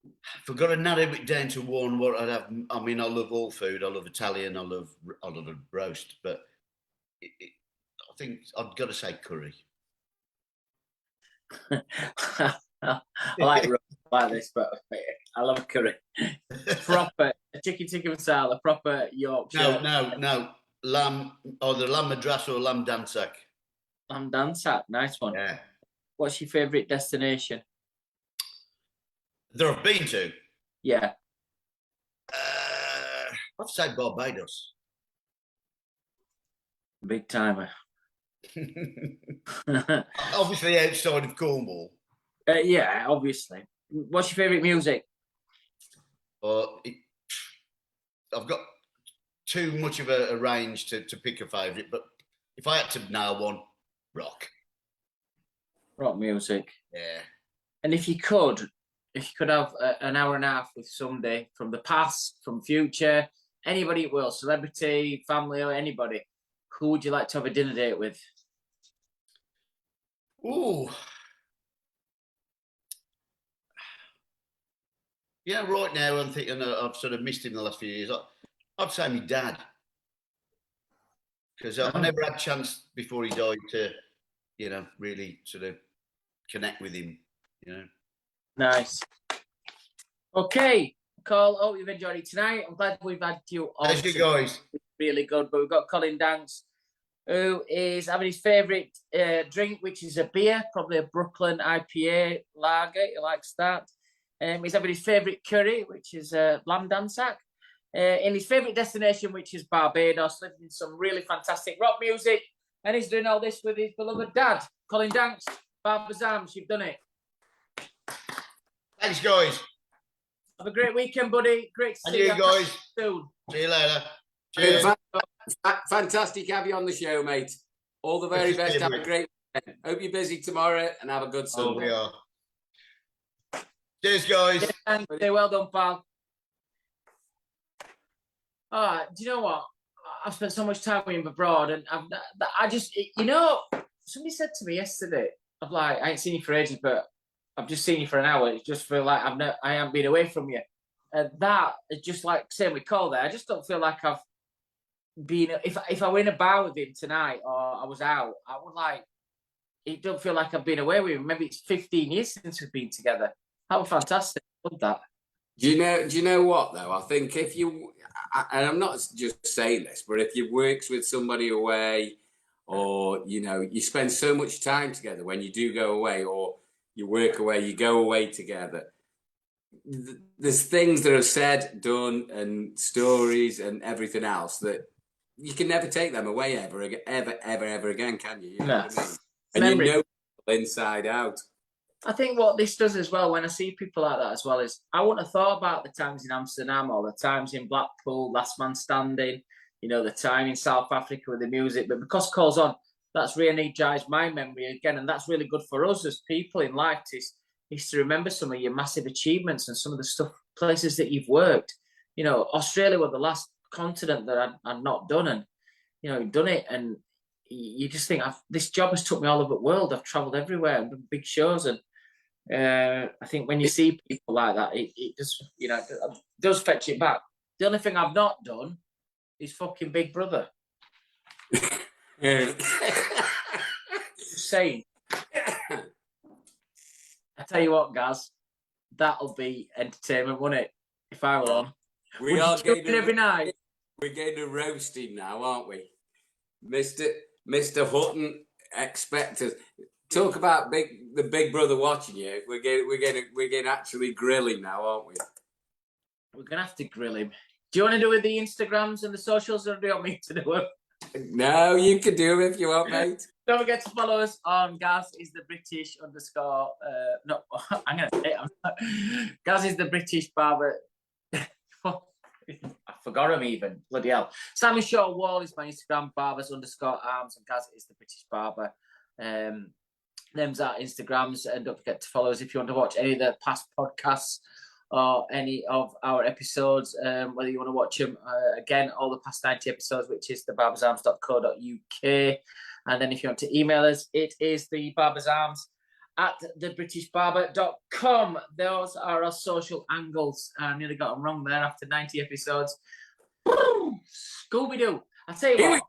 If I've got to narrow it down to one, what I'd have, I mean, I love all food. I love Italian. I love a roast, but I think I've got to say curry. I like this, but I love a curry. Proper chicken tikka masala, proper Yorkshire. No. Lamb, either lamb madras or lamb dansak. Lamb dansak, nice one. Yeah. What's your favourite destination? That I've been to? Yeah. I'd say Barbados. Big timer. Obviously outside of Cornwall. Yeah, obviously. What's your favourite music? I've got too much of a range to pick a favourite, but if I had to nail one, rock. Rock music. Yeah. And if you could have an hour and a half with somebody from the past, from future, anybody it will, celebrity, family, or anybody, who would you like to have a dinner date with? Ooh. Yeah, right now I'm thinking I've sort of missed him the last few years. I'd say my dad. Because I never had a chance before he died to, really sort of connect with him, Nice. Okay, Cole, hope you've enjoyed it tonight. I'm glad we've had you on. Thank you, guys. Really good. But we've got Colin Danks, who is having his favourite drink, which is a beer, probably a Brooklyn IPA lager. He likes that. He's having his favourite curry, which is lamb dansak. In his favourite destination, which is Barbados, living in some really fantastic rock music. And he's doing all this with his beloved dad, Colin Danks. Barbers Arms, you've done it. Thanks, guys. Have a great weekend, buddy. Great to see you guys. Soon. See you later. Cheers. Fantastic to have you on the show, mate. All the very best. Have a great weekend. Hope you're busy tomorrow and have a good Sunday. Oh, we are. Cheers, guys. Well done, pal. Oh, do you know what? I've spent so much time with him abroad, and I just, somebody said to me yesterday, I'm like, I ain't seen you for ages, but I've just seen you for an hour. It just feel like I haven't been away from you. And that is just like same with Cole there. I just don't feel like I've been. If I were in a bar with him tonight or I was out, I would like. It don't feel like I've been away with him. Maybe it's 15 years since we've been together. How fantastic! Love that. Do you know what though? I think if you, and I'm not just saying this, but if you works with somebody away, or you spend so much time together when you do go away, or you work away, you go away together. There's things that are said, done, and stories and everything else that you can never take them away ever again, can you? You know what I mean? And Memory. you know inside out. I think what this does as well, when I see people like that as well, is I wouldn't have thought about the times in Amsterdam or the times in Blackpool, Last Man Standing, the time in South Africa with the music. But because Cole's on, that's re-energized my memory again. And that's really good for us as people in life is to remember some of your massive achievements and some of the places that you've worked. Australia was the last continent that I'd not done. And, you've done it. And you just think, this job has took me all over the world. I've traveled everywhere and done big shows. And I think when you see people like that, it just, it does fetch it back. The only thing I've not done is fucking Big Brother. Just saying. I tell you what, Gaz, that'll be entertainment, won't it? If I were on. We are getting every night. We're getting a roasting now, aren't we? Mr. Hutton, expect us. Talk about the Big Brother watching you. We're getting actually grilling now, aren't we? We're gonna have to grill him. Do you want to do it with the Instagrams and the socials, or do you want me to do it? No, you can do it if you want, mate. Don't forget to follow us on Gaz is the British _ no, I'm gonna say it. Gaz is the British barber. I forgot him even. Bloody hell. Simon Shaw Wahl is my Instagram. Barbers _ arms, and Gaz is the British barber. Them's our Instagrams, and don't forget to follow us if you want to watch any of the past podcasts or any of our episodes, whether you want to watch them again, all the past 90 episodes, which is thebarbersarms.co.uk. And then if you want to email us, it is thebarbersarms@thebritishbarber.com. Those are our social angles. I nearly got them wrong there after 90 episodes. Scooby-Doo. I'll tell you what,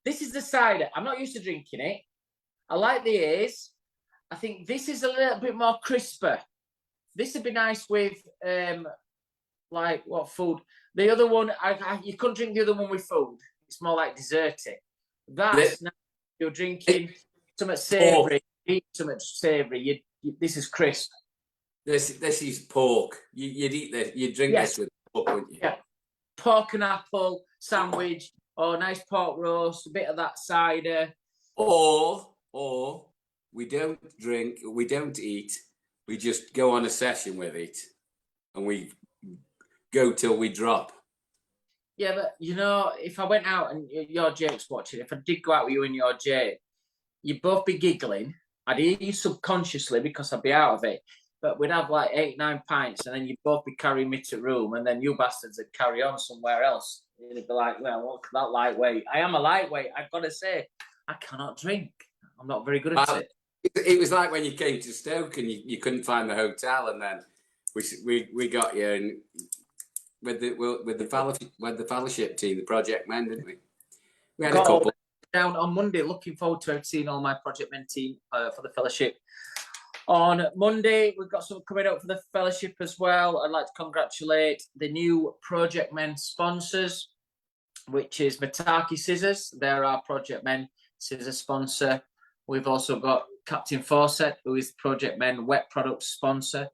this is the cider. I'm not used to drinking it. I like the Haze. I think this is a little bit more crisper. This would be nice with, like, what food? The other one, you couldn't drink the other one with food. It's more like desserty. That's nice. You're drinking something savoury. Eat something savoury. This is crisp. This is pork. You'd eat this. You'd drink this with pork, wouldn't you? Yeah. Pork and apple sandwich, or nice pork roast, a bit of that cider. Or we don't drink, we don't eat, we just go on a session with it, and we go till we drop. Yeah, but if I went out and your Jake's watching, if I did go out with you and your Jake, you'd both be giggling. I'd hear you subconsciously because I'd be out of it. But we'd have like 8-9 pints, and then you'd both be carrying me to room, and then you bastards would carry on somewhere else. You'd be like, well, what's that lightweight? I am a lightweight. I've got to say, I cannot drink. I'm not very good at it. It was like when you came to Stoke and you couldn't find the hotel, and then we got you and with the fellowship team, the Project Men, didn't we? We had a couple down on Monday. Looking forward to seeing all my Project Men team for the fellowship. On Monday, we've got something coming up for the fellowship as well. I'd like to congratulate the new Project Men sponsors, which is Mataki Scissors. They're our Project Men scissor sponsor. We've also got Captain Fawcett, who is the Project Men wet products sponsor.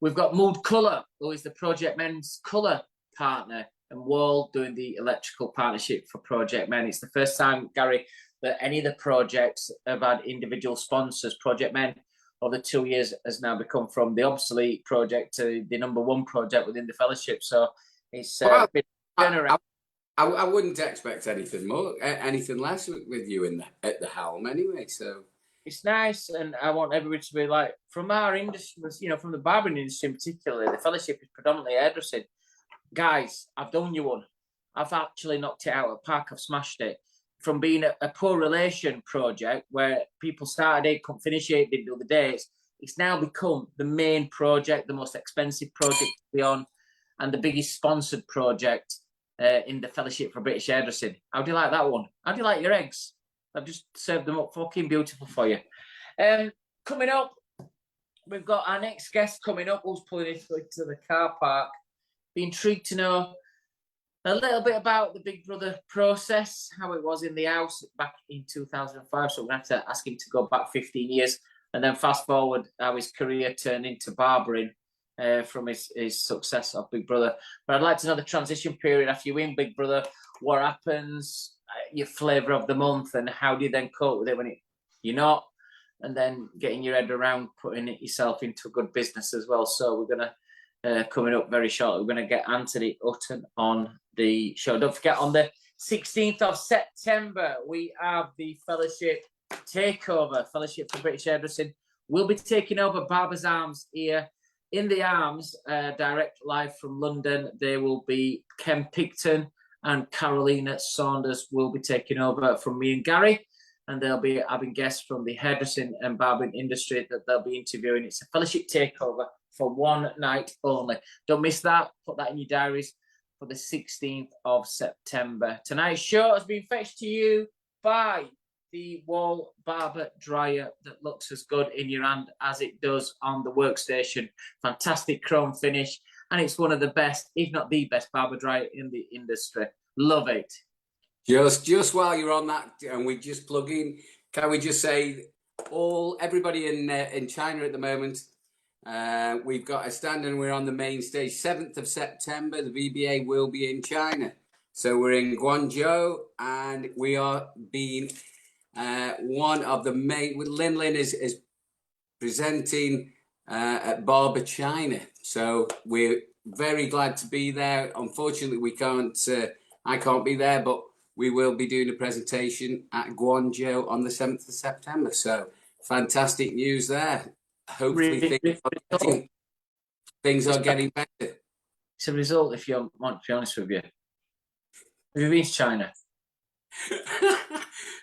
We've got Mood Colour, who is the Project Men's colour partner, and Wahl doing the electrical partnership for Project Men. It's the first time, Gary, that any of the projects have had individual sponsors. Project Men over 2 years has now become from the obsolete project to the #1 project within the fellowship. So it's been a turnaround. I wouldn't expect anything more, anything less with you at the helm anyway. So it's nice, and I want everybody to be like, from our industry, from the barbering industry in particular, the fellowship is predominantly hairdressing. Guys, I've done you one. I've actually knocked it out of the park. I've smashed it. From being a poor relation project where people started it, couldn't finish it, didn't do the dates, it's now become the main project, the most expensive project to be on, and the biggest sponsored project in the Fellowship for British Hairdressing. How do you like that one? How do you like your eggs? I've just served them up fucking beautiful for you. Coming up, we've got our next guest coming up who's pulling into the car park. Be intrigued to know a little bit about the Big Brother process, how it was in the house back in 2005. So we're going to have to ask him to go back 15 years and then fast forward how his career turned into barbering from his success of Big Brother. But I'd like to know the transition period after you win Big Brother, what happens, your flavour of the month, and how do you then cope with it when you're not, and then getting your head around putting it yourself into a good business as well. So we're going to, coming up very shortly, we're going to get Anthony Hutton on the show. Don't forget, on the 16th of September, we have the Fellowship Takeover. Fellowship for British Hairdressing will be taking over Barbers' Arms here in the Arms, direct live from London. There will be Ken Picton and Carolina Saunders will be taking over from me and Gary, and they'll be having guests from the hairdressing and barbering industry that they'll be interviewing. It's a Fellowship Takeover for one night only. Don't miss that. Put that in your diaries for the 16th of September. Tonight's show has been fetched to you by the Wahl Barber Dryer that looks as good in your hand as it does on the workstation. Fantastic chrome finish, and it's one of the best, if not the best, barber dryer in the industry. Love it. Just while you're on that, and we just plug in, can we just say everybody in China at the moment, we've got a stand and we're on the main stage. 7th of September, the VBA will be in China. So we're in Guangzhou, and we are being one of the main. Lin is presenting at Barber China. So we're very glad to be there. Unfortunately, we can't. I can't be there, but we will be doing a presentation at Guangzhou on the 7th of September. So fantastic news there. Hopefully things are getting better. It's a result, if you want to be honest with you. Have you been to China?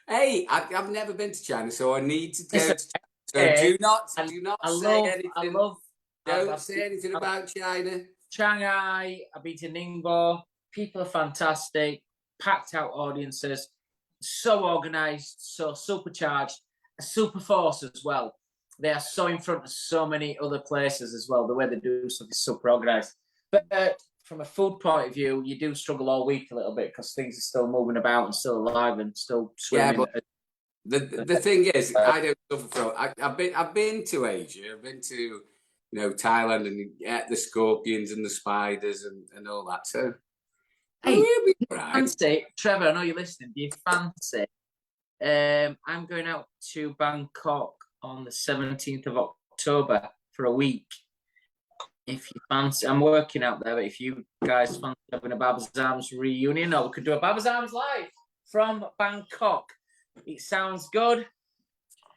Hey, I've never been to China, so I need to go to China. So do not say anything. Don't say anything about China. Shanghai, I've been to Ningbo. People are fantastic, packed out audiences, so organised, so supercharged, a super force as well. They are so in front of so many other places as well. The way they do stuff is super organised. But from a food point of view, you do struggle all week a little bit because things are still moving about and still alive and still swimming. Yeah, but the thing is, I don't suffer from. I've been to Asia. I've been to Thailand and the scorpions and the spiders and all that. So hey, do you fancy, Trevor? I know you're listening. Do you fancy? I'm going out to Bangkok on the 17th of October for a week. If you fancy, I'm working out there, but if you guys fancy having a Barbers' Arms reunion, or we could do a Barbers' Arms live from Bangkok. It sounds good.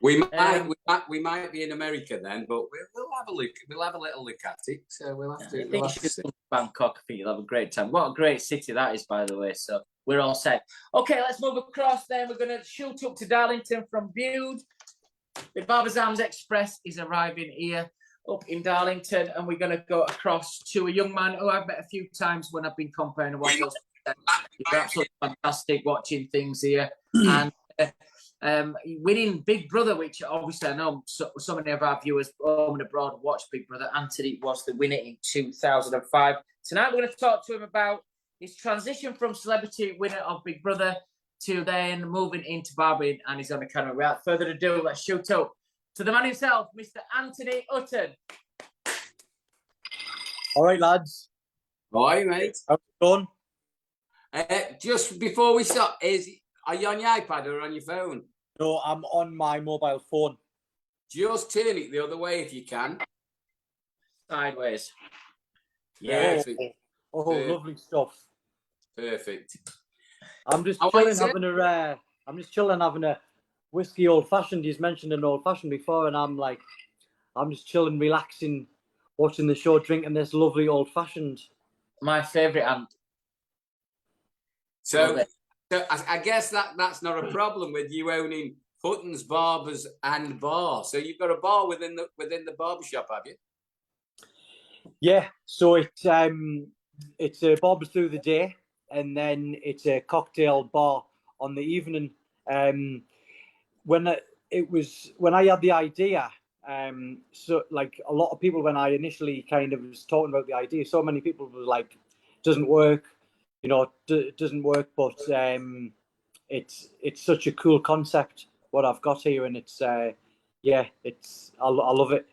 We might be in America then, but we'll have a look. We'll have a little look at it. So we'll have to. We'll have to see. Bangkok. I think you'll have a great time. What a great city that is, by the way. So we're all set. Okay, let's move across. Then we're going to shoot up to Darlington from Bude. The Barbers' Arms Express is arriving here up in Darlington, and we're going to go across to a young man who I've met a few times when I've been comparing what else. It's absolutely fantastic watching things here, and winning Big Brother, which obviously I know so many of our viewers home and abroad watch Big Brother. Anthony was the winner in 2005. Tonight we're going to talk to him about his transition from celebrity winner of Big Brother to then moving into barbering, and he's on the camera. Without further ado, let's shoot up to the man himself, Mr. Anthony Hutton. All right, lads. Hi, mate. How's it going? Just before we start, are you on your iPad or on your phone? No, I'm on my mobile phone. Just turn it the other way if you can. Sideways. Yeah. Oh, lovely stuff. Perfect. I'm just chilling having a whiskey old fashioned. He's mentioned an old fashioned before, and I'm just chilling, relaxing, watching the show, drinking this lovely old fashioned. My favourite, and So I guess that's not a problem with you owning Hutton's, Barbers, and bar. So you've got a bar within the barbershop, have you? Yeah. So it's a Barbers through the day, and then it's a cocktail bar on the evening. When I had the idea, so like a lot of people, when I initially kind of was talking about the idea, so many people were like, "Doesn't work," it doesn't work. But it's such a cool concept what I've got here, and it's I love it.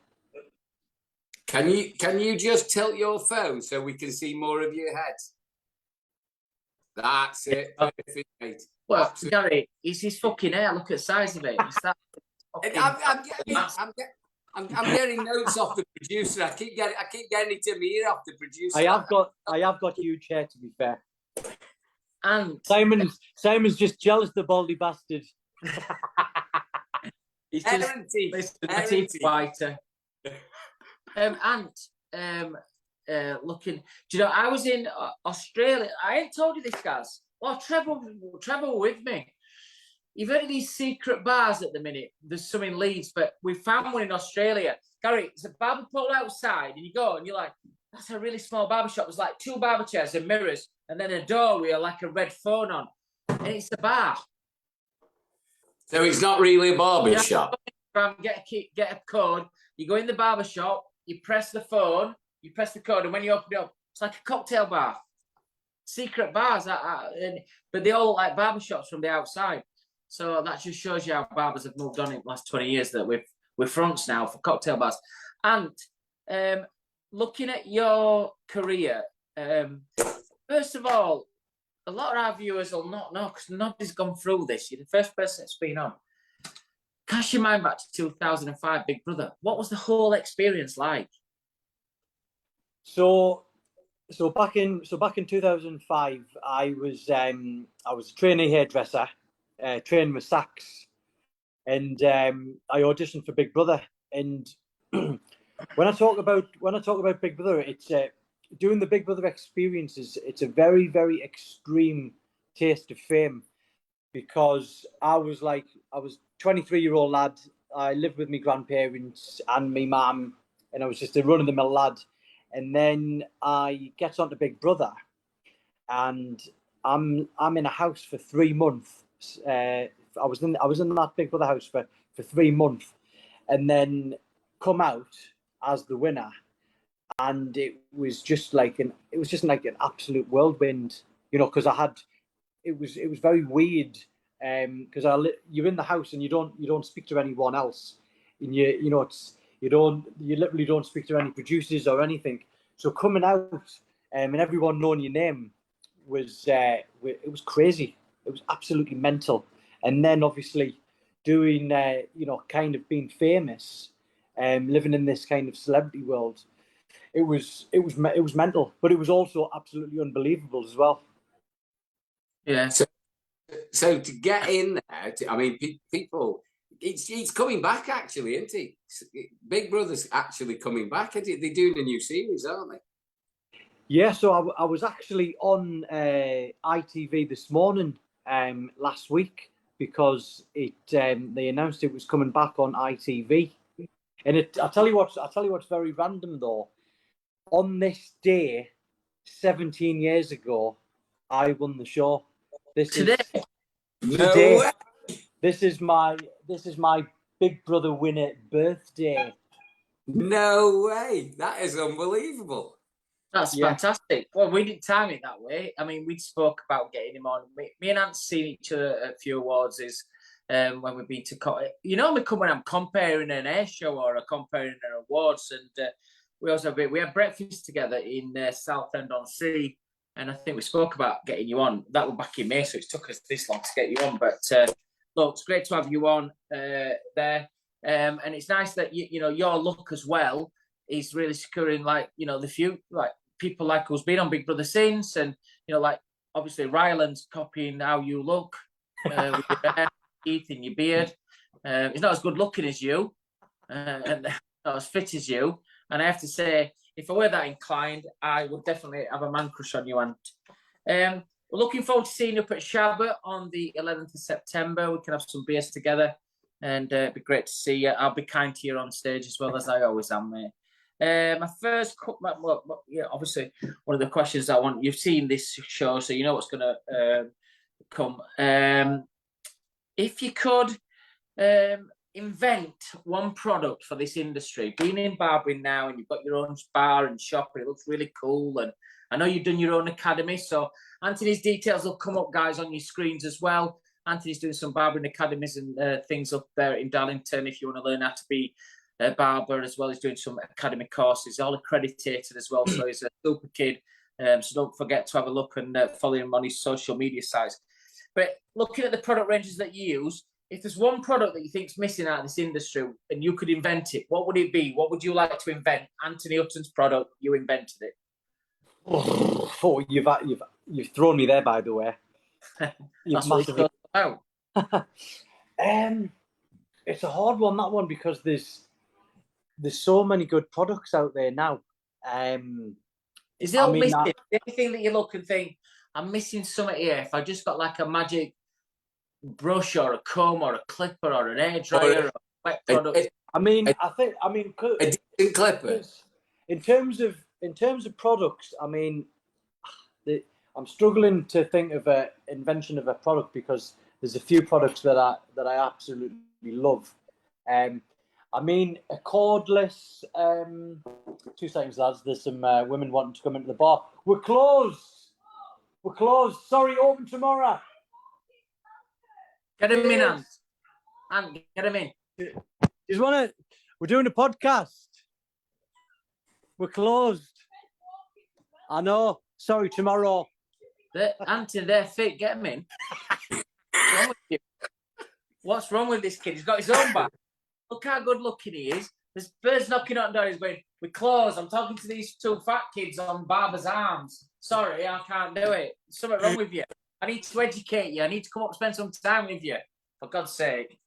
Can you just tilt your phone so we can see more of your head? That's it. Perfect, mate. Well, Absolutely. Gary, it's his fucking hair. Look at the size of it. It's that I'm getting notes off the producer. I keep getting it to me off the producer. I have got huge hair, to be fair. And Simon's just jealous, the baldy bastard. he's just teeth whiter. Looking. Do you know? I was in Australia. I ain't told you this, guys. Well, Trevor with me. You've heard of these secret bars at the minute. There's some in Leeds, but we found one in Australia. Gary, it's a barber pole outside, and you go and you're like, that's a really small barber shop. There's like 2 barber chairs and mirrors, and then a door with like a red phone on, and it's a bar. So it's not really a barber shop. Get a code. You go in the barber shop. You press the phone. You press the code, and when you open it up, it's like a cocktail bar. Secret bars, but they all look like barber shops from the outside. So that just shows you how barbers have moved on in the last 20 years, that we're fronts now for cocktail bars. And looking at your career, first of all, a lot of our viewers will not know because nobody's gone through this. You're the first person that's been on. Cast your mind back to 2005, Big Brother. What was the whole experience like? So back in 2005, I was a trainee hairdresser, trained with Saks, and I auditioned for Big Brother. And when I talk about Big Brother, it's doing the Big Brother experience it's a very, very extreme taste of fame, because I was 23-year-old lad. I lived with my grandparents and my mum, and I was just a run-of-the-mill lad. And then I get onto Big Brother, and I'm in a house for 3 months. I was in that Big Brother house for 3 months, and then come out as the winner, and it was just like an absolute whirlwind, because it was very weird, because you're in the house and you don't speak to anyone else, and you literally don't speak to any producers or anything. So coming out and everyone knowing your name was crazy. It was absolutely mental. And then obviously doing kind of being famous, living in this kind of celebrity world, it was mental, but it was also absolutely unbelievable as well. Yeah. So to get in there, people. He's coming back, actually, isn't he? Big Brother's actually coming back. They're doing a new series, aren't they? Yeah, so I was actually on ITV this morning last week, because they announced it was coming back on ITV. And I'll tell you what's very random though. On this day, 17 years ago, I won the show. Today. This is my Big Brother winner birthday. No way! That is unbelievable. That's fantastic. Well, we didn't time it that way. I mean, we spoke about getting him on. Me and Ant's seen each other at a few awards. Is when we've been to you normally come when I'm comparing an air show or comparing an awards, and we also had breakfast together in Southend-on-Sea, and I think we spoke about getting you on. That was back in May, so it took us this long to get you on, but. Look, it's great to have you on there, and it's nice that your look as well is really securing, the few people like who's been on Big Brother since, and obviously Ryland's copying how you look with your hair, teeth, and your beard. He's not as good looking as you, and not as fit as you. And I have to say, if I were that inclined, I would definitely have a man crush on you, Ant. we're looking forward to seeing you up at Shabbat on the 11th of September. We can have some beers together, and it'd be great to see you. I'll be kind to you on stage as well, as I always am, mate. My first, yeah, obviously, one of the questions I want, you've seen this show, so you know what's going to come. If you could invent one product for this industry, being in barbering now, and you've got your own bar and shop, and it looks really cool, and I know you've done your own academy, so Anthony's details will come up, guys, on your screens as well. Anthony's doing some barbering academies and things up there in Darlington if you want to learn how to be a barber, as well as doing some academy courses, all accredited as well. So he's a super kid. So don't forget to have a look and follow him on his social media sites. But looking at the product ranges that you use, if there's one product that you think's missing out of this industry and you could invent it, what would it be? What would you like to invent? Anthony Hutton's product, you invented it. Oh, you've thrown me there, by the way. That's what it's about. It's a hard one, that one, because there's so many good products out there now. Is there anything that you look and think, I'm missing something here? If I just got like a magic brush or a comb or a clipper or an air dryer or a wet product. A decent clipper. In terms of products, I mean, I'm struggling to think of an invention of a product because there's a few products that I absolutely love. I mean, a cordless. 2 seconds, lads. There's some women wanting to come into the bar. We're closed. Sorry, open tomorrow. Get him in, Ant. Get him in. We're doing a podcast. We're closed. I know. Sorry, tomorrow. Anthony, they're fit. Get him in. What's wrong with you? What's wrong with this kid? He's got his own back. Look how good looking he is. There's birds knocking on the door. He's going, we're closed. I'm talking to these 2 fat kids on Barber's Arms. Sorry, I can't do it. There's something wrong with you. I need to educate you. I need to come up and spend some time with you. For God's sake.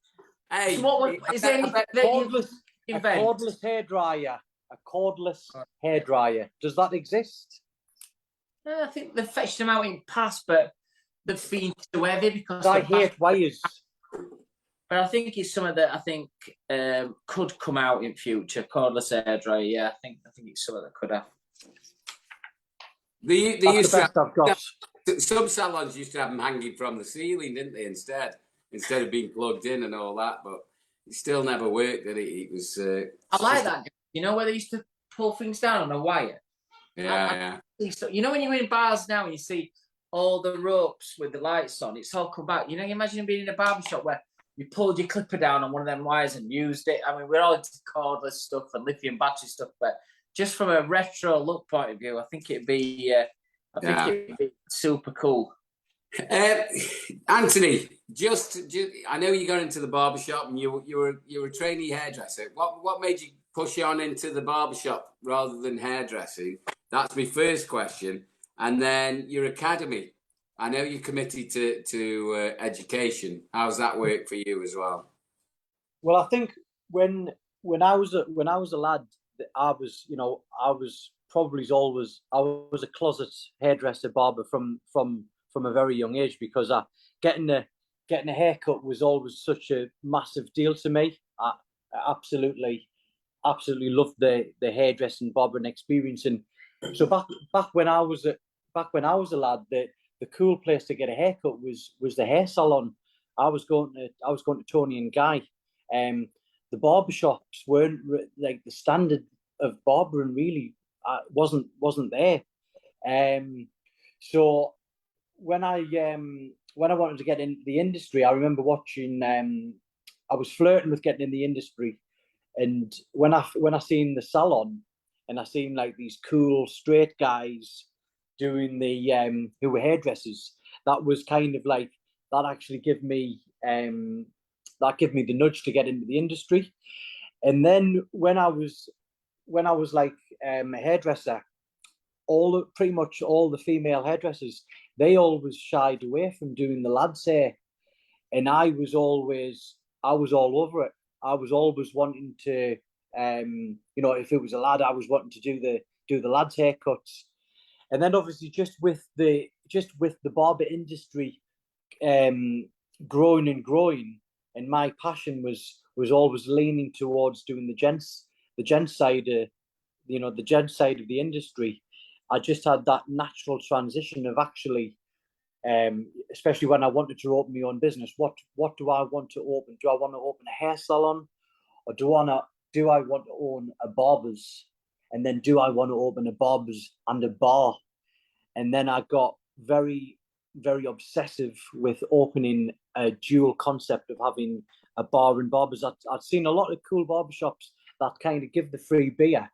Hey, so is there anything that you invent? A cordless hairdryer. A cordless hairdryer. Does that exist? I think they've fetched them out in past, but they've been too heavy because I hate wires. But I think it's something that I think could come out in future. Cordless hairdryer, yeah. I think it's something that could have. The best I've got. Some salons used to have them hanging from the ceiling, didn't they? Instead of being plugged in and all that, but it still never worked. Did it? It was. I like that. You know where they used to pull things down on a wire. Yeah. So, you know when you're in bars now and you see all the ropes with the lights on, it's all come back. You know, you imagine being in a barber shop where you pulled your clipper down on one of them wires and used it. I mean, we're all into cordless stuff and lithium battery stuff, but just from a retro look point of view, I think it'd be super cool. Anthony, just I know you got into the barbershop and you were a trainee hairdresser. What made you push on into the barbershop rather than hairdressing? That's my first question. And then your academy. I know you're committed to education. How's that work for you as well? Well, I think when I was a lad, I was a closet hairdresser barber from a very young age, because getting a haircut was always such a massive deal to me. I absolutely loved the hairdressing barbering experience, and so back when I was a lad, the cool place to get a haircut was the hair salon. I was going to Tony and Guy. The barbershops weren't like the standard of barbering really wasn't there. So when I wanted to get into the industry, I remember watching. I was flirting with getting in the industry, and when I seen the salon, and I seen like these cool straight guys doing the who were hairdressers, that was kind of like that actually gave me the nudge to get into the industry. And then when I was like a hairdresser, pretty much all the female hairdressers, they always shied away from doing the lads' hair, and I was all over it. I was always wanting to, if it was a lad, I was wanting to do the lads' haircuts. And then obviously just with the just with the barber industry growing and growing, and my passion was always leaning towards doing the gents side, the gents side of the industry. I just had that natural transition of actually, especially when I wanted to open my own business. What do I want to open? Do I want to open a hair salon, or do I want to own a Barbers? And then do I want to open a Barbers and a bar? And then I got very, very obsessive with opening a dual concept of having a bar and Barbers. I'd seen a lot of cool barbershops that kind of give the free beer.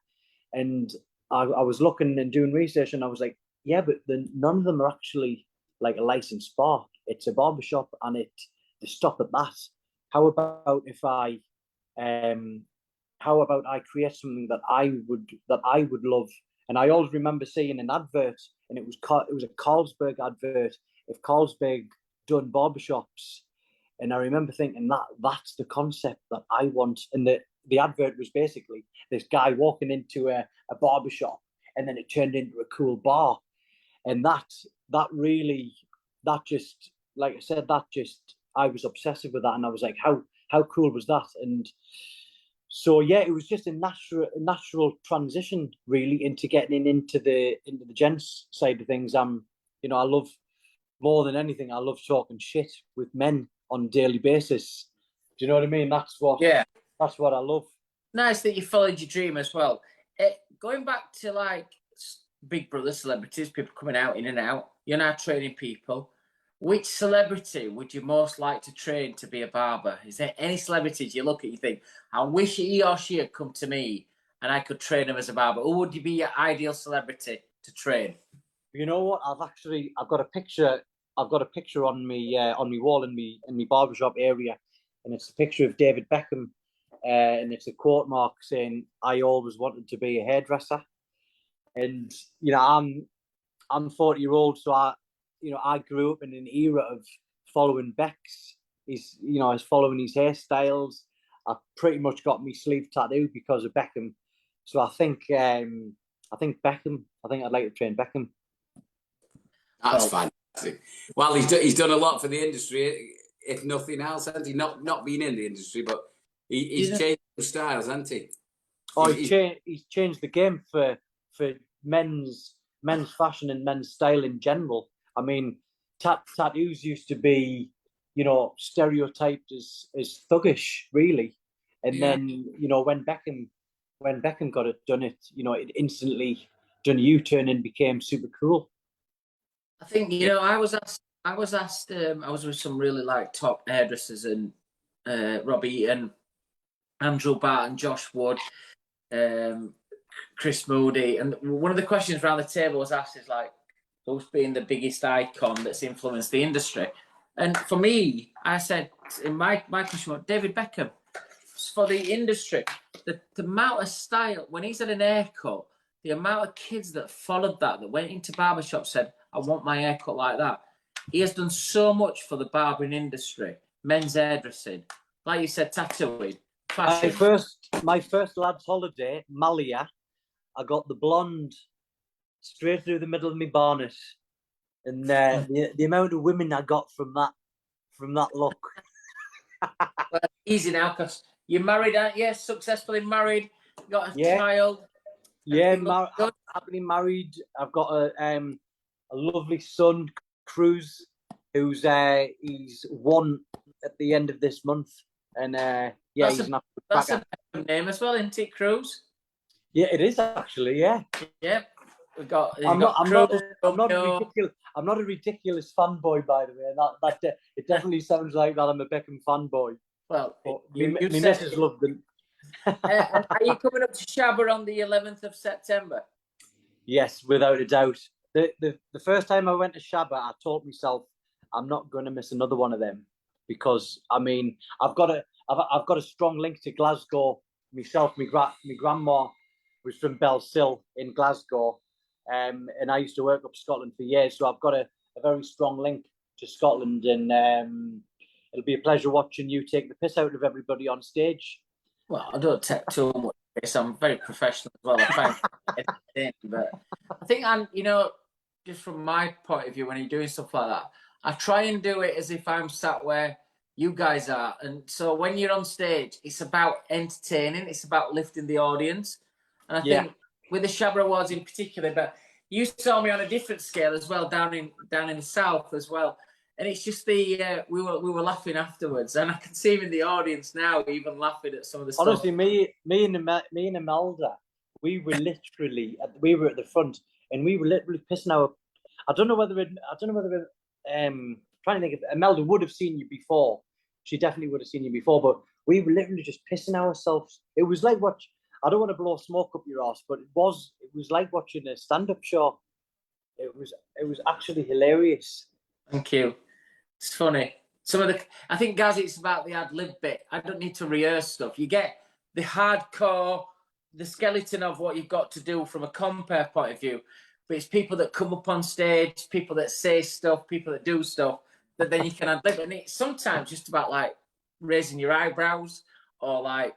And I was looking and doing research, and I was like, yeah, but none of them are actually like a licensed bar. It's a barbershop, and they stop at that. How about I create something that I would love? And I always remember seeing an advert, and it was a Carlsberg advert of Carlsberg done barbershops, and I remember thinking that's the concept that I want. And the advert was basically this guy walking into a barbershop, and then it turned into a cool bar, and that just, like I said, I was obsessive with that, and I was like, how cool was that? And so yeah, it was just a natural transition really into getting into the gents side of things. I love, more than anything, I love talking shit with men on a daily basis. Do you know what I mean? That's what I love. Nice that you followed your dream as well. Going back to like Big Brother celebrities, people coming out in and out, you're now training people. Which celebrity would you most like to train to be a barber? Is there any celebrities you look at, you think, I wish he or she had come to me and I could train him as a barber? Who would be your ideal celebrity to train? You know what? I've got a picture on me wall in me barbershop area, and it's a picture of David Beckham, and it's a quote mark saying, "I always wanted to be a hairdresser." And I'm 40-year-old, so I grew up in an era of following Beck's. He's following his hairstyles. I pretty much got my sleeve tattooed because of Beckham. So I think Beckham. I think I'd like to train Beckham. That's fantastic. Well, he's done a lot for the industry, if nothing else, hasn't he? Not being in the industry, but he's changed the styles, hasn't he? Oh, he's changed the game for men's fashion and men's style in general. I mean, tattoos used to be, stereotyped as thuggish, really, and then when Beckham got it done, it instantly done a U-turn and became super cool. I think I was asked. I was with some really like top hairdressers, and Robbie Eaton, Andrew Barton, Josh Wood, Chris Moody, and one of the questions around the table was asked is like, who's been the biggest icon that's influenced the industry? And for me, I said in my question, David Beckham. For the industry, the amount of style, when he's had an haircut, the amount of kids that followed that went into barbershops said, I want my haircut like that. He has done so much for the barbering industry, men's hairdressing, like you said, tattooing, fashion. My first lad's holiday, Malia, I got the blonde straight through the middle of my bonnet, and the amount of women I got from that look. Well, easy now, because you're married, aren't you? Successfully married, got a child. Yeah, happily married. I've got a lovely son, Cruz, who's he's 1 at the end of this month, and he's an that's a name as well, isn't it, Cruz? Yeah, it is actually. Yeah. I'm not a ridiculous fanboy, by the way. It definitely sounds like that. I'm a Beckham fanboy. Well, my missus loved them. Are you coming up to Shabba on the 11th of September? Yes, without a doubt. The first time I went to Shabba, I told myself I'm not going to miss another one of them, because I mean I've got a strong link to Glasgow myself. My grandma was from Belsill in Glasgow, and I used to work up Scotland for years, so I've got a very strong link to Scotland, and it'll be a pleasure watching you take the piss out of everybody on stage. Well, I don't take too much piss. I'm very professional as well. I try and entertain, but I think just from my point of view, when you're doing stuff like that, I try and do it as if I'm sat where you guys are. And so when you're on stage, it's about entertaining. It's about lifting the audience. And I think with the Shabba Awards in particular, but you saw me on a different scale as well, down in the south as well. And it's just the we were laughing afterwards, and I can see him in the audience now, even laughing at some of the stuff. Honestly, me and Imelda, we were at the front, and we were literally pissing our. I don't know whether trying to think of Imelda would have seen you before. She definitely would have seen you before, but we were literally just pissing ourselves. It was like I don't want to blow smoke up your ass, but it was like watching a stand-up show. It was actually hilarious. Thank you. It's funny. I think, guys, it's about the ad-lib bit. I don't need to rehearse stuff. You get the hardcore, the skeleton of what you've got to do from a compare point of view. But it's people that come up on stage, people that say stuff, people that do stuff, that then you can ad-lib. And it's sometimes just about, like, raising your eyebrows or, like,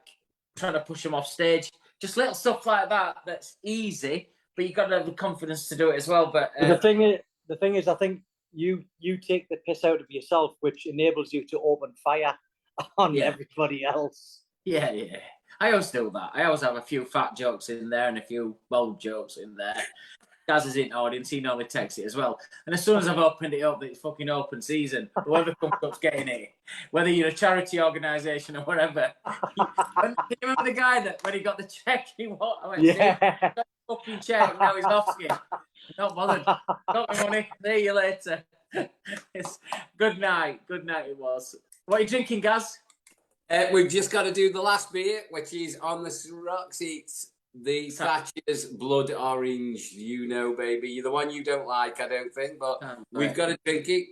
trying to push them off stage. Just little stuff like that that's easy, but you've got to have the confidence to do it as well. But the thing is, I think you take the piss out of yourself, which enables you to open fire on everybody else. Yeah. I always do that. I always have a few fat jokes in there and a few bold jokes in there. Gaz is in the audience, he normally takes it as well. And as soon as I've opened it up, it's fucking open season. Whoever comes up's getting it. Whether you're a charity organisation or whatever. Do you remember the guy that when he got the cheque, he walked? I went, got the fucking cheque, now he's off skin. Not bothered. Got my money. See you later. Good night. Good night it was. What are you drinking, Gaz? We've just got to do the last beer, which is on the rocks. It's the Thatchers Blood Orange. You know, baby. You're the one you don't like, I don't think, but we've got to drink it.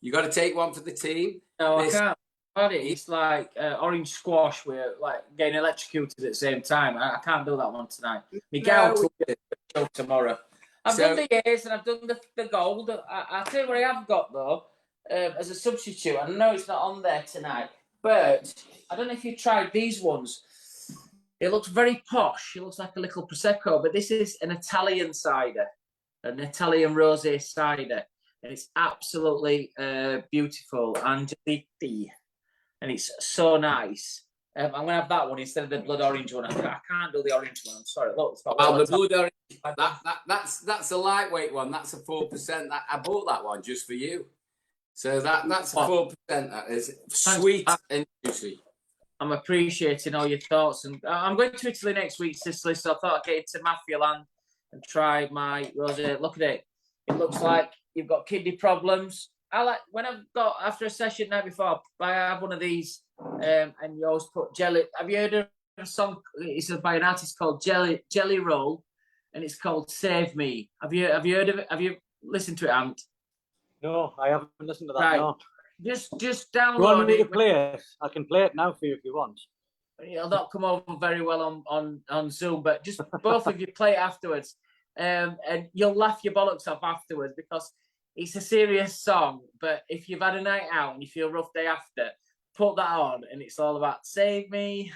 You got to take one for the team. No, I can't. It's like orange squash. We're like getting electrocuted at the same time. I can't do that one tonight. Miguel will do the show tomorrow. I've done the Haze and I've done the gold. I'll tell you what I have got though, as a substitute. I know it's not on there tonight, but I don't know if you tried these ones. It looks very posh. It looks like a little Prosecco, but this is an Italian cider, an Italian rosé cider. And it's absolutely beautiful. Angeliti. And it's so nice. I'm going to have that one instead of the blood orange one. I can't do the orange one. I'm sorry. Look, it's got the blood orange, that's a lightweight one. That's a 4%. I bought that one just for you. So that's a 4%. That is sweet and juicy. I'm appreciating all your thoughts. And I'm going to Italy next week, Sicily, so I thought I'd get into Mafia Land and try my rosé. Look at it. It looks like you've got kidney problems. I like when I've got after a session night before, I have one of these, and you always put jelly. Have you heard of a song? It's by an artist called Jelly Roll, and it's called Save Me. Have you heard of it? Have you listened to it, Ant? No, I haven't listened to that. Right. No. Just download you want me it. To play it? I can play it now for you if you want. It'll not come over very well on Zoom, but just both of you play it afterwards. And you'll laugh your bollocks off afterwards because it's a serious song. But if you've had a night out and you feel rough day after, put that on and it's all about save me.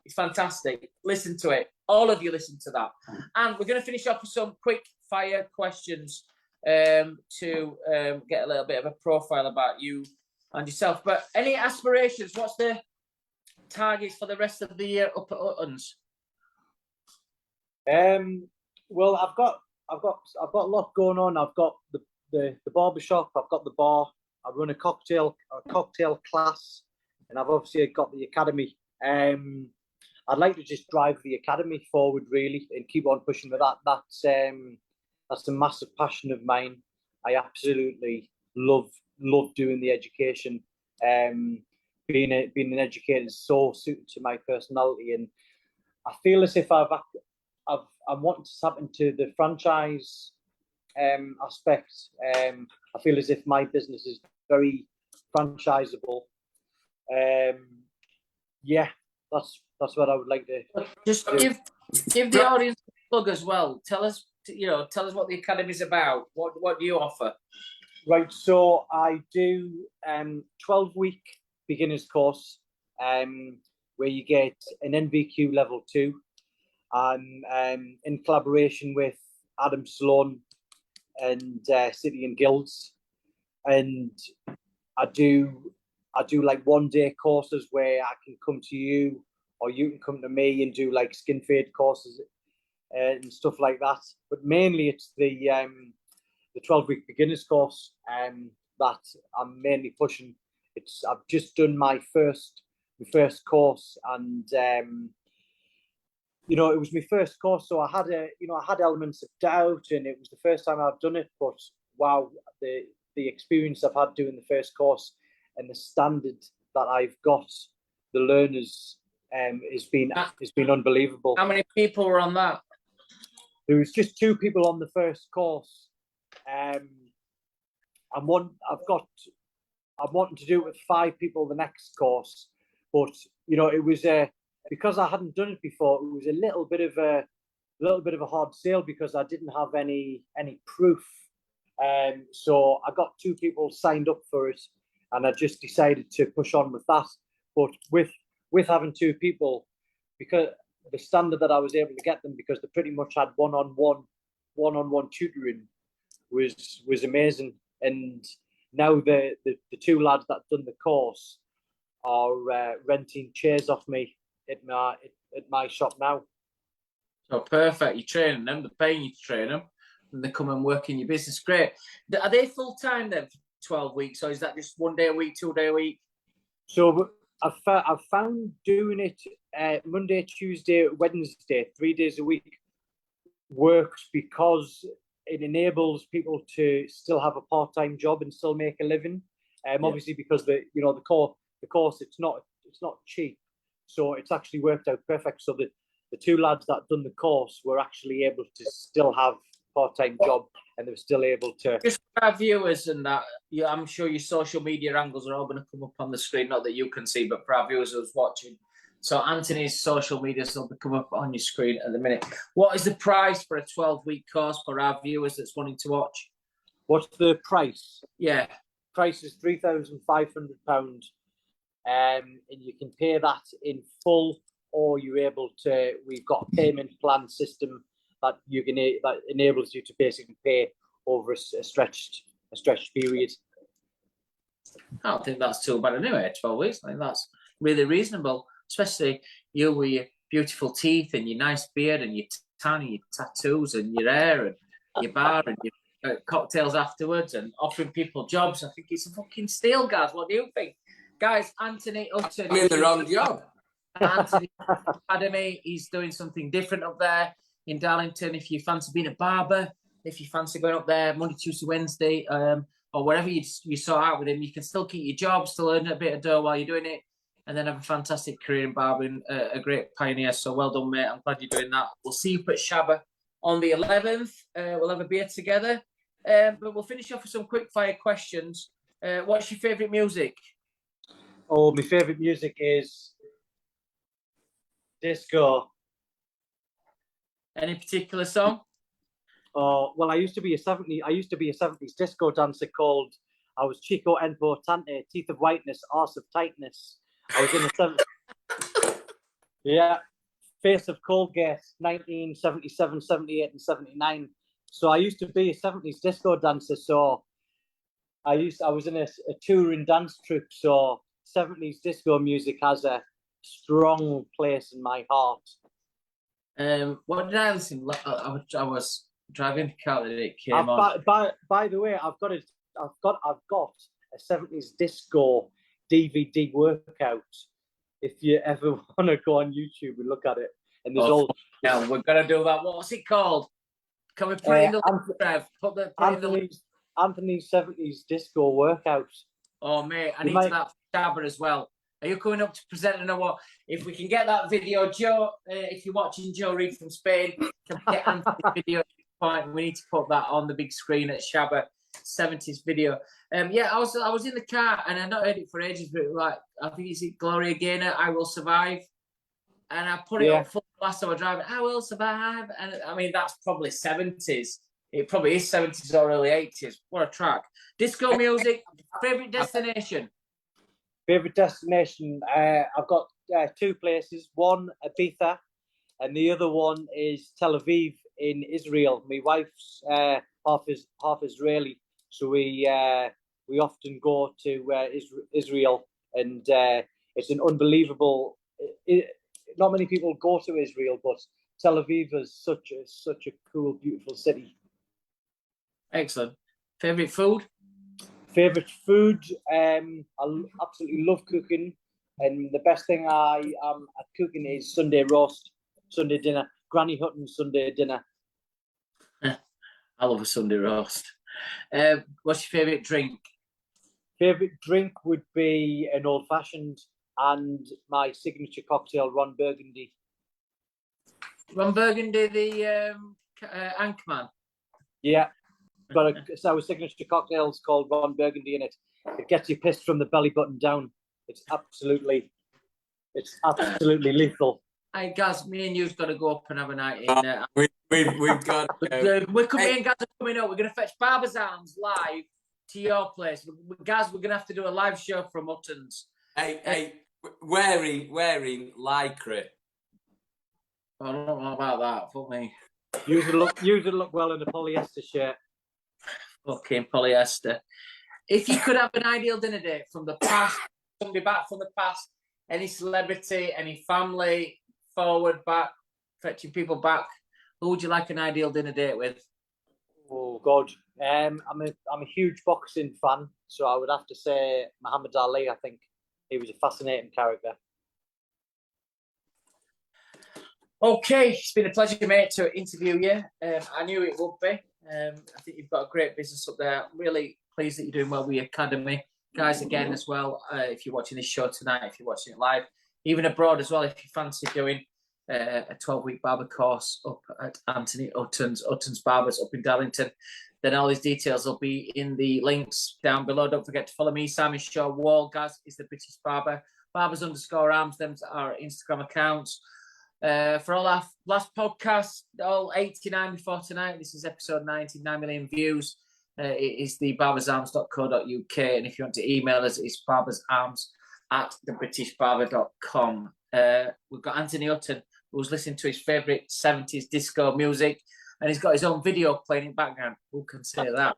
It's fantastic. Listen to it. All of you listen to that. And we're going to finish off with some quick fire questions to get a little bit of a profile about you and yourself. But any aspirations? What's the targets for the rest of the year up at Otten's? Well, I've got a lot going on. I've got the barber shop. I've got the bar. I run a cocktail class, and I've obviously got the academy. I'd like to just drive the academy forward really and keep on pushing with that. That's a massive passion of mine. I absolutely love doing the education. Being an educator is so suited to my personality, and I feel as if I'm wanting to tap into the franchise aspect. I feel as if my business is very franchisable. That's what I would like to. Just give the audience a plug as well. Tell us what the academy is about. What do you offer? Right, so I do 12-week beginners course where you get an NVQ level 2. In collaboration with Adam Sloan, and City and Guilds, and I do like 1-day courses where I can come to you, or you can come to me and do like skin fade courses and stuff like that. But mainly it's the 12-week beginners course that I'm mainly pushing. I've just done my first course, and you know, it was my first course, so I had elements of doubt, and it was the first time I've done it. But wow, the experience I've had doing the first course and the standard that I've got, the learners, has been unbelievable. How many people were on that? There was just 2 people on the first course. I'm wanting to do it with 5 people the next course, but you know, it was because I hadn't done it before. It was a little bit of a hard sale because I didn't have any proof. So I got 2 people signed up for it, and I just decided to push on with that. But with having 2 people, because the standard that I was able to get them, because they pretty much had one-on-one tutoring, was amazing. And now the 2 lads that done the course are renting chairs off me at my shop now. Oh, perfect. You're training them, they're paying you to train them, and they come and work in your business. Great. Are they full time then for 12 weeks, or is that just 1 day a week, 2 day a week? So I've found doing it Monday, Tuesday, Wednesday, 3 days a week works, because it enables people to still have a part-time job and still make a living. Obviously, because the course it's not cheap, so it's actually worked out perfect. So the 2 lads that done the course were actually able to still have a part-time job, and they were still able to. Just for our viewers and that, I'm sure your social media angles are all going to come up on the screen. Not that you can see, but for our viewers who's watching. So Anthony's social media will come up on your screen at the minute. What is the price for a 12-week course for our viewers that's wanting to watch? What's the price? Yeah. Price is £3,500. And you can pay that in full, or you're able to. We've got a payment plan system that enables you to basically pay over a stretched period. I don't think that's too bad anyway. 12 weeks, I think that's really reasonable, especially you with your beautiful teeth and your nice beard and your tan and your tattoos and your hair and your bar and your cocktails afterwards and offering people jobs. I think it's a fucking steal, guys. What do you think? Guys, Anthony Hutton. I'm in the wrong job. Anthony Academy, he's doing something different up there in Darlington. If you fancy being a barber, if you fancy going up there Monday, Tuesday, Wednesday, or wherever you sort out with him, you can still keep your job, still earn a bit of dough while you're doing it, and then have a fantastic career in barbering, a great pioneer. So well done, mate. I'm glad you're doing that. We'll see you at Shabba on the 11th. We'll have a beer together. But we'll finish off with some quick-fire questions. What's your favourite music? Oh, my favourite music is disco. Any particular song? Oh, well, I used to be a 70s disco dancer called. I was Chico Enpo Tante, Teeth of Whiteness, Arse of Tightness. I was in the 70s. Yeah, Face of Colgate, 1977, 78, and 79. So I used to be a 70s disco dancer. So I was in a touring dance troupe. So 70s disco music has a strong place in my heart. What did I listen? I was driving the car that it came on. By the way, I've got a 70s disco DVD workout. If you ever want to go on YouTube and look at it, and there's all. Yeah, we're gonna do that. What's it called? Can we put it in the drive? Anthony's 70s disco workout. Oh mate, I need that Shabba as well. Are you coming up to present and what? If we can get that video, Joe, if you're watching Joe Reed from Spain, can we get Anthony's video at this point? We need to put that on the big screen at Shabba 70s video. Yeah, I was in the car and I not heard it for ages, but like I think it's Gloria Gaynor, I Will Survive. And I put it up full blast while driving, I Will Survive. And I mean that's probably 70s. It probably is 70s or early 80s. What a track. Disco music, favourite destination. Favourite destination, I've got 2 places. One, Ibiza, and the other one is Tel Aviv in Israel. My wife's half Israeli, so we often go to Israel, and it's an unbelievable. Not many people go to Israel, but Tel Aviv is such a cool, beautiful city. Excellent. Favorite food? Favorite food? I absolutely love cooking, and the best thing I am at cooking is Sunday roast, Sunday dinner, Granny Hutton's Sunday dinner. I love a Sunday roast. What's your favourite drink? Favourite drink would be an old fashioned, and my signature cocktail, Ron Burgundy. Ron Burgundy, the Anchorman. Yeah, our signature cocktail's called Ron Burgundy, and it gets you pissed from the belly button down. It's absolutely lethal. Hey, Gaz, me and you've got to go up and have a night in. We've got. We're coming in, Gaz are coming up. We're going to fetch Barbers' Arms live to your place. Gaz, we're going to have to do a live show from Otten's. Hey, wearing lycra. I don't know about that. Fuck me. Usually look well in a polyester shirt. Fucking polyester. If you could have an ideal dinner date from the past, somebody back from the past, any celebrity, any family, forward, back, fetching people back, who would you like an ideal dinner date with? Oh God, I'm a huge boxing fan, so I would have to say Muhammad Ali. I think he was a fascinating character. Okay, it's been a pleasure, mate, to interview you. I knew it would be. I think you've got a great business up there. I'm really pleased that you're doing well with your academy. Guys, again, as well, if you're watching this show tonight, if you're watching it live, even abroad as well, if you fancy doing a 12-week barber course up at Anthony Hutton's Barbers up in Darlington, then all these details will be in the links down below. Don't forget to follow me, Simon Shaw. Wahl, Gaz is the British Barber. Barbers_arms, them are our Instagram accounts. For all our last podcasts, all 89 before tonight, this is episode 90, 9 million views. It is the barbersarms.co.uk, and if you want to email us, it's barbersarms@thebritishbarber.com. We've got Anthony Hutton, who's listening to his favourite 70s disco music, and he's got his own video playing in the background. Who can say that?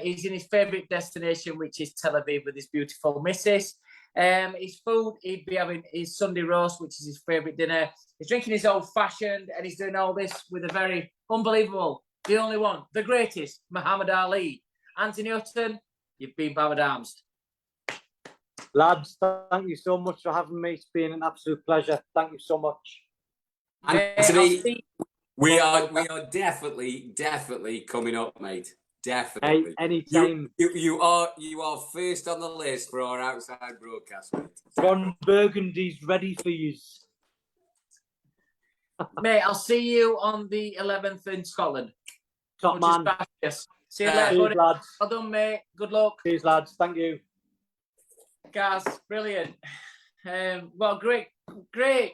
He's in his favourite destination, which is Tel Aviv, with his beautiful missus. His food, he'd be having his Sunday roast, which is his favourite dinner. He's drinking his old fashioned, and he's doing all this with a very unbelievable, the only one, the greatest, Muhammad Ali. Anthony Hutton, you've been Barbed Arms. Lads, thank you so much for having me. It's been an absolute pleasure. Thank you so much. Anthony, we are definitely coming up, mate. Definitely. Hey, anytime. You are first on the list for our outside broadcast, mate. Ron Burgundy's ready for you. Mate, I'll see you on the 11th in Scotland. Top man. See you later, buddy. Lads. Well done, mate. Good luck. Cheers, lads. Thank you. Guys, brilliant. Well, great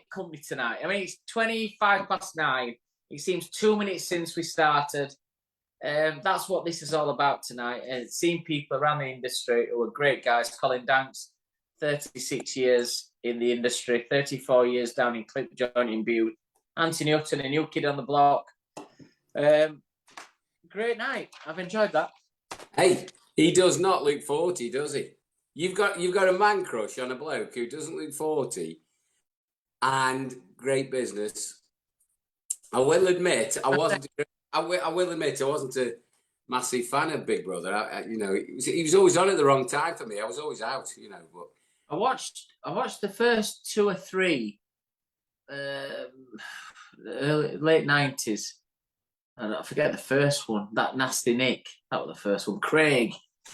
company tonight. I mean, it's 9:25. It seems 2 minutes since we started. That's what this is all about tonight. Seeing people around the industry who are great guys. Colin Danks, 36 years in the industry, 34 years down in Clip Joint in Bude. Anthony Hutton, a new kid on the block. Great night. I've enjoyed that. Hey, he does not look 40, does he? You've got a man crush on a bloke who doesn't look 40, and great business. I will admit, I wasn't a massive fan of Big Brother. He was always on at the wrong time for me. I was always out, But I watched the first 2 or 3, late 90s. And I forget the first one. That Nasty Nick. That was the first one. Craig,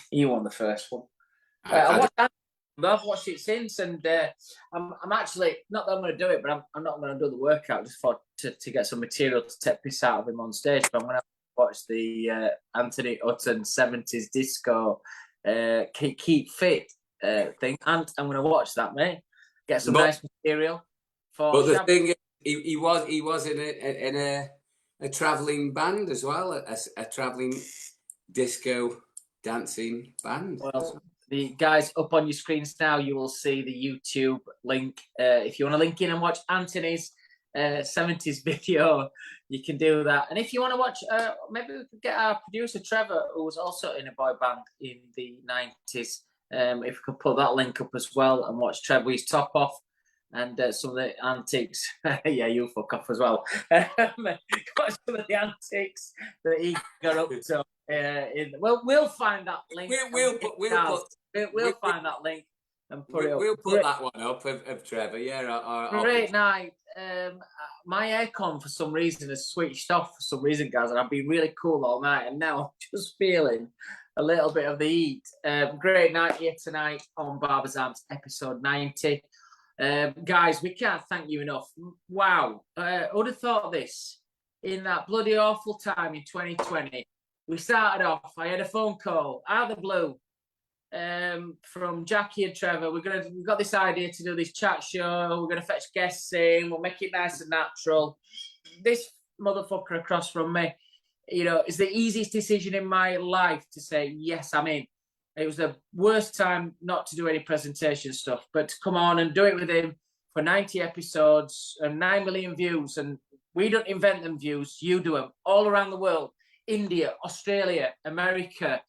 he won the first one. I've watched it since, and I'm actually, not that I'm going to do it, but I'm not going to do the workout just to get some material to take piss out of him on stage. But I'm going to watch the Anthony Hutton 70s disco keep fit thing, and I'm going to watch that, mate. Get some nice material. But the thing is, he was in a travelling band as well, a travelling disco dancing band. Well, the guys up on your screens now, you will see the YouTube link. If you want to link in and watch Anthony's 70s video, you can do that. And if you want to watch, maybe we could get our producer Trevor, who was also in a boy band in the 90s. If we could put that link up as well and watch Trevor with his top off and some of the antics. Yeah, you fuck off as well. Got some of the antics that he got up to. We'll find that link. We'll find that link. And put it up. We'll put that one up of Trevor. Yeah, great night. My aircon for some reason has switched off for some reason, guys, and I've been really cool all night, and now I'm just feeling a little bit of the heat. Great night here tonight on Barbers Arms, episode 90. Guys, we can't thank you enough. Wow, who'd have thought this in that bloody awful time in 2020? We started off. I had a phone call out of the blue. From Jackie and Trevor. We've got this idea to do this chat show. We're gonna fetch guests in. We'll make it nice and natural. This motherfucker across from me, is the easiest decision in my life to say yes, I'm in. It was the worst time not to do any presentation stuff, but to come on and do it with him for 90 episodes and 9 million views. And we don't invent them views, you do them all around the world. India, Australia, America,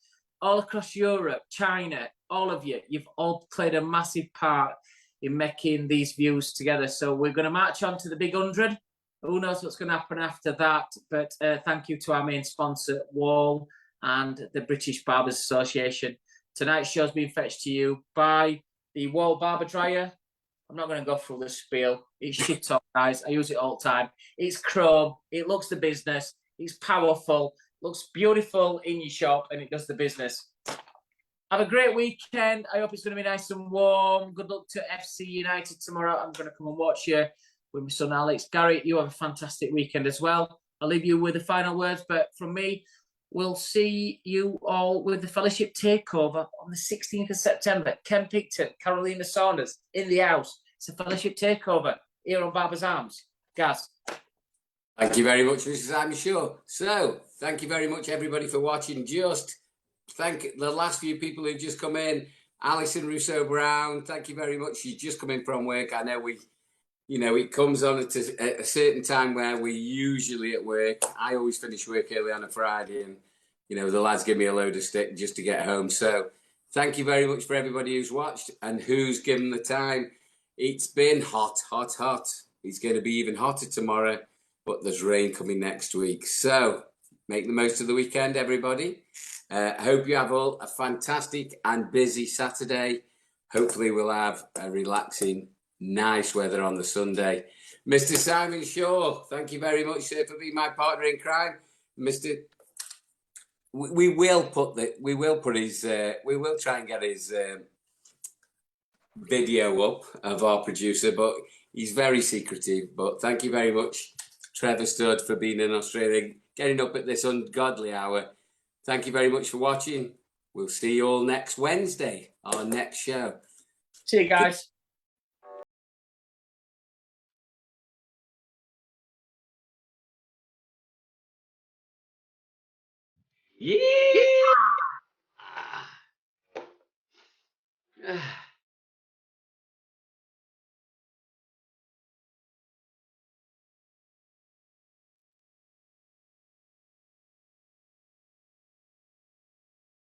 all across Europe, China, all of you, you've all played a massive part in making these views together. So we're going to march on to the big 100. Who knows what's going to happen after that? But thank you to our main sponsor, Wahl, and the British Barbers Association. Tonight's show's been fetched to you by the Wahl Barber Dryer. I'm not going to go through the spiel. It's shit up, guys. I use it all the time. It's chrome. It looks the business. It's powerful. Looks beautiful in your shop, and it does the business. Have a great weekend. I hope it's going to be nice and warm. Good luck to FC United tomorrow. I'm going to come and watch you with my son Alex. Gary, you have a fantastic weekend as well. I'll leave you with the final words, but from me, we'll see you all with the Fellowship Takeover on the 16th of September. Ken Picton, Carolina Saunders in the house. It's a Fellowship Takeover here on Barbers Arms. Gaz. Thank you very much, Mr. Simon Shaw. So, thank you very much, everybody, for watching. Just thank the last few people who've just come in. Alison Russo-Brown, thank you very much. She's just come in from work. I know it comes on at a certain time where we're usually at work. I always finish work early on a Friday, and, the lads give me a load of stick just to get home. So, thank you very much for everybody who's watched and who's given the time. It's been hot, hot, hot. It's going to be even hotter tomorrow. But there's rain coming next week. So make the most of the weekend, everybody. Hope you have all a fantastic and busy Saturday. Hopefully we'll have a relaxing, nice weather on the Sunday. Mr. Simon Shaw, thank you very much, sir, for being my partner in crime. We will try and get his video up of our producer, but he's very secretive. But thank you very much, Trevor Stud, for being in Australia, getting up at this ungodly hour. Thank you very much for watching. We'll see you all next Wednesday, our next show. See you guys. Yeah.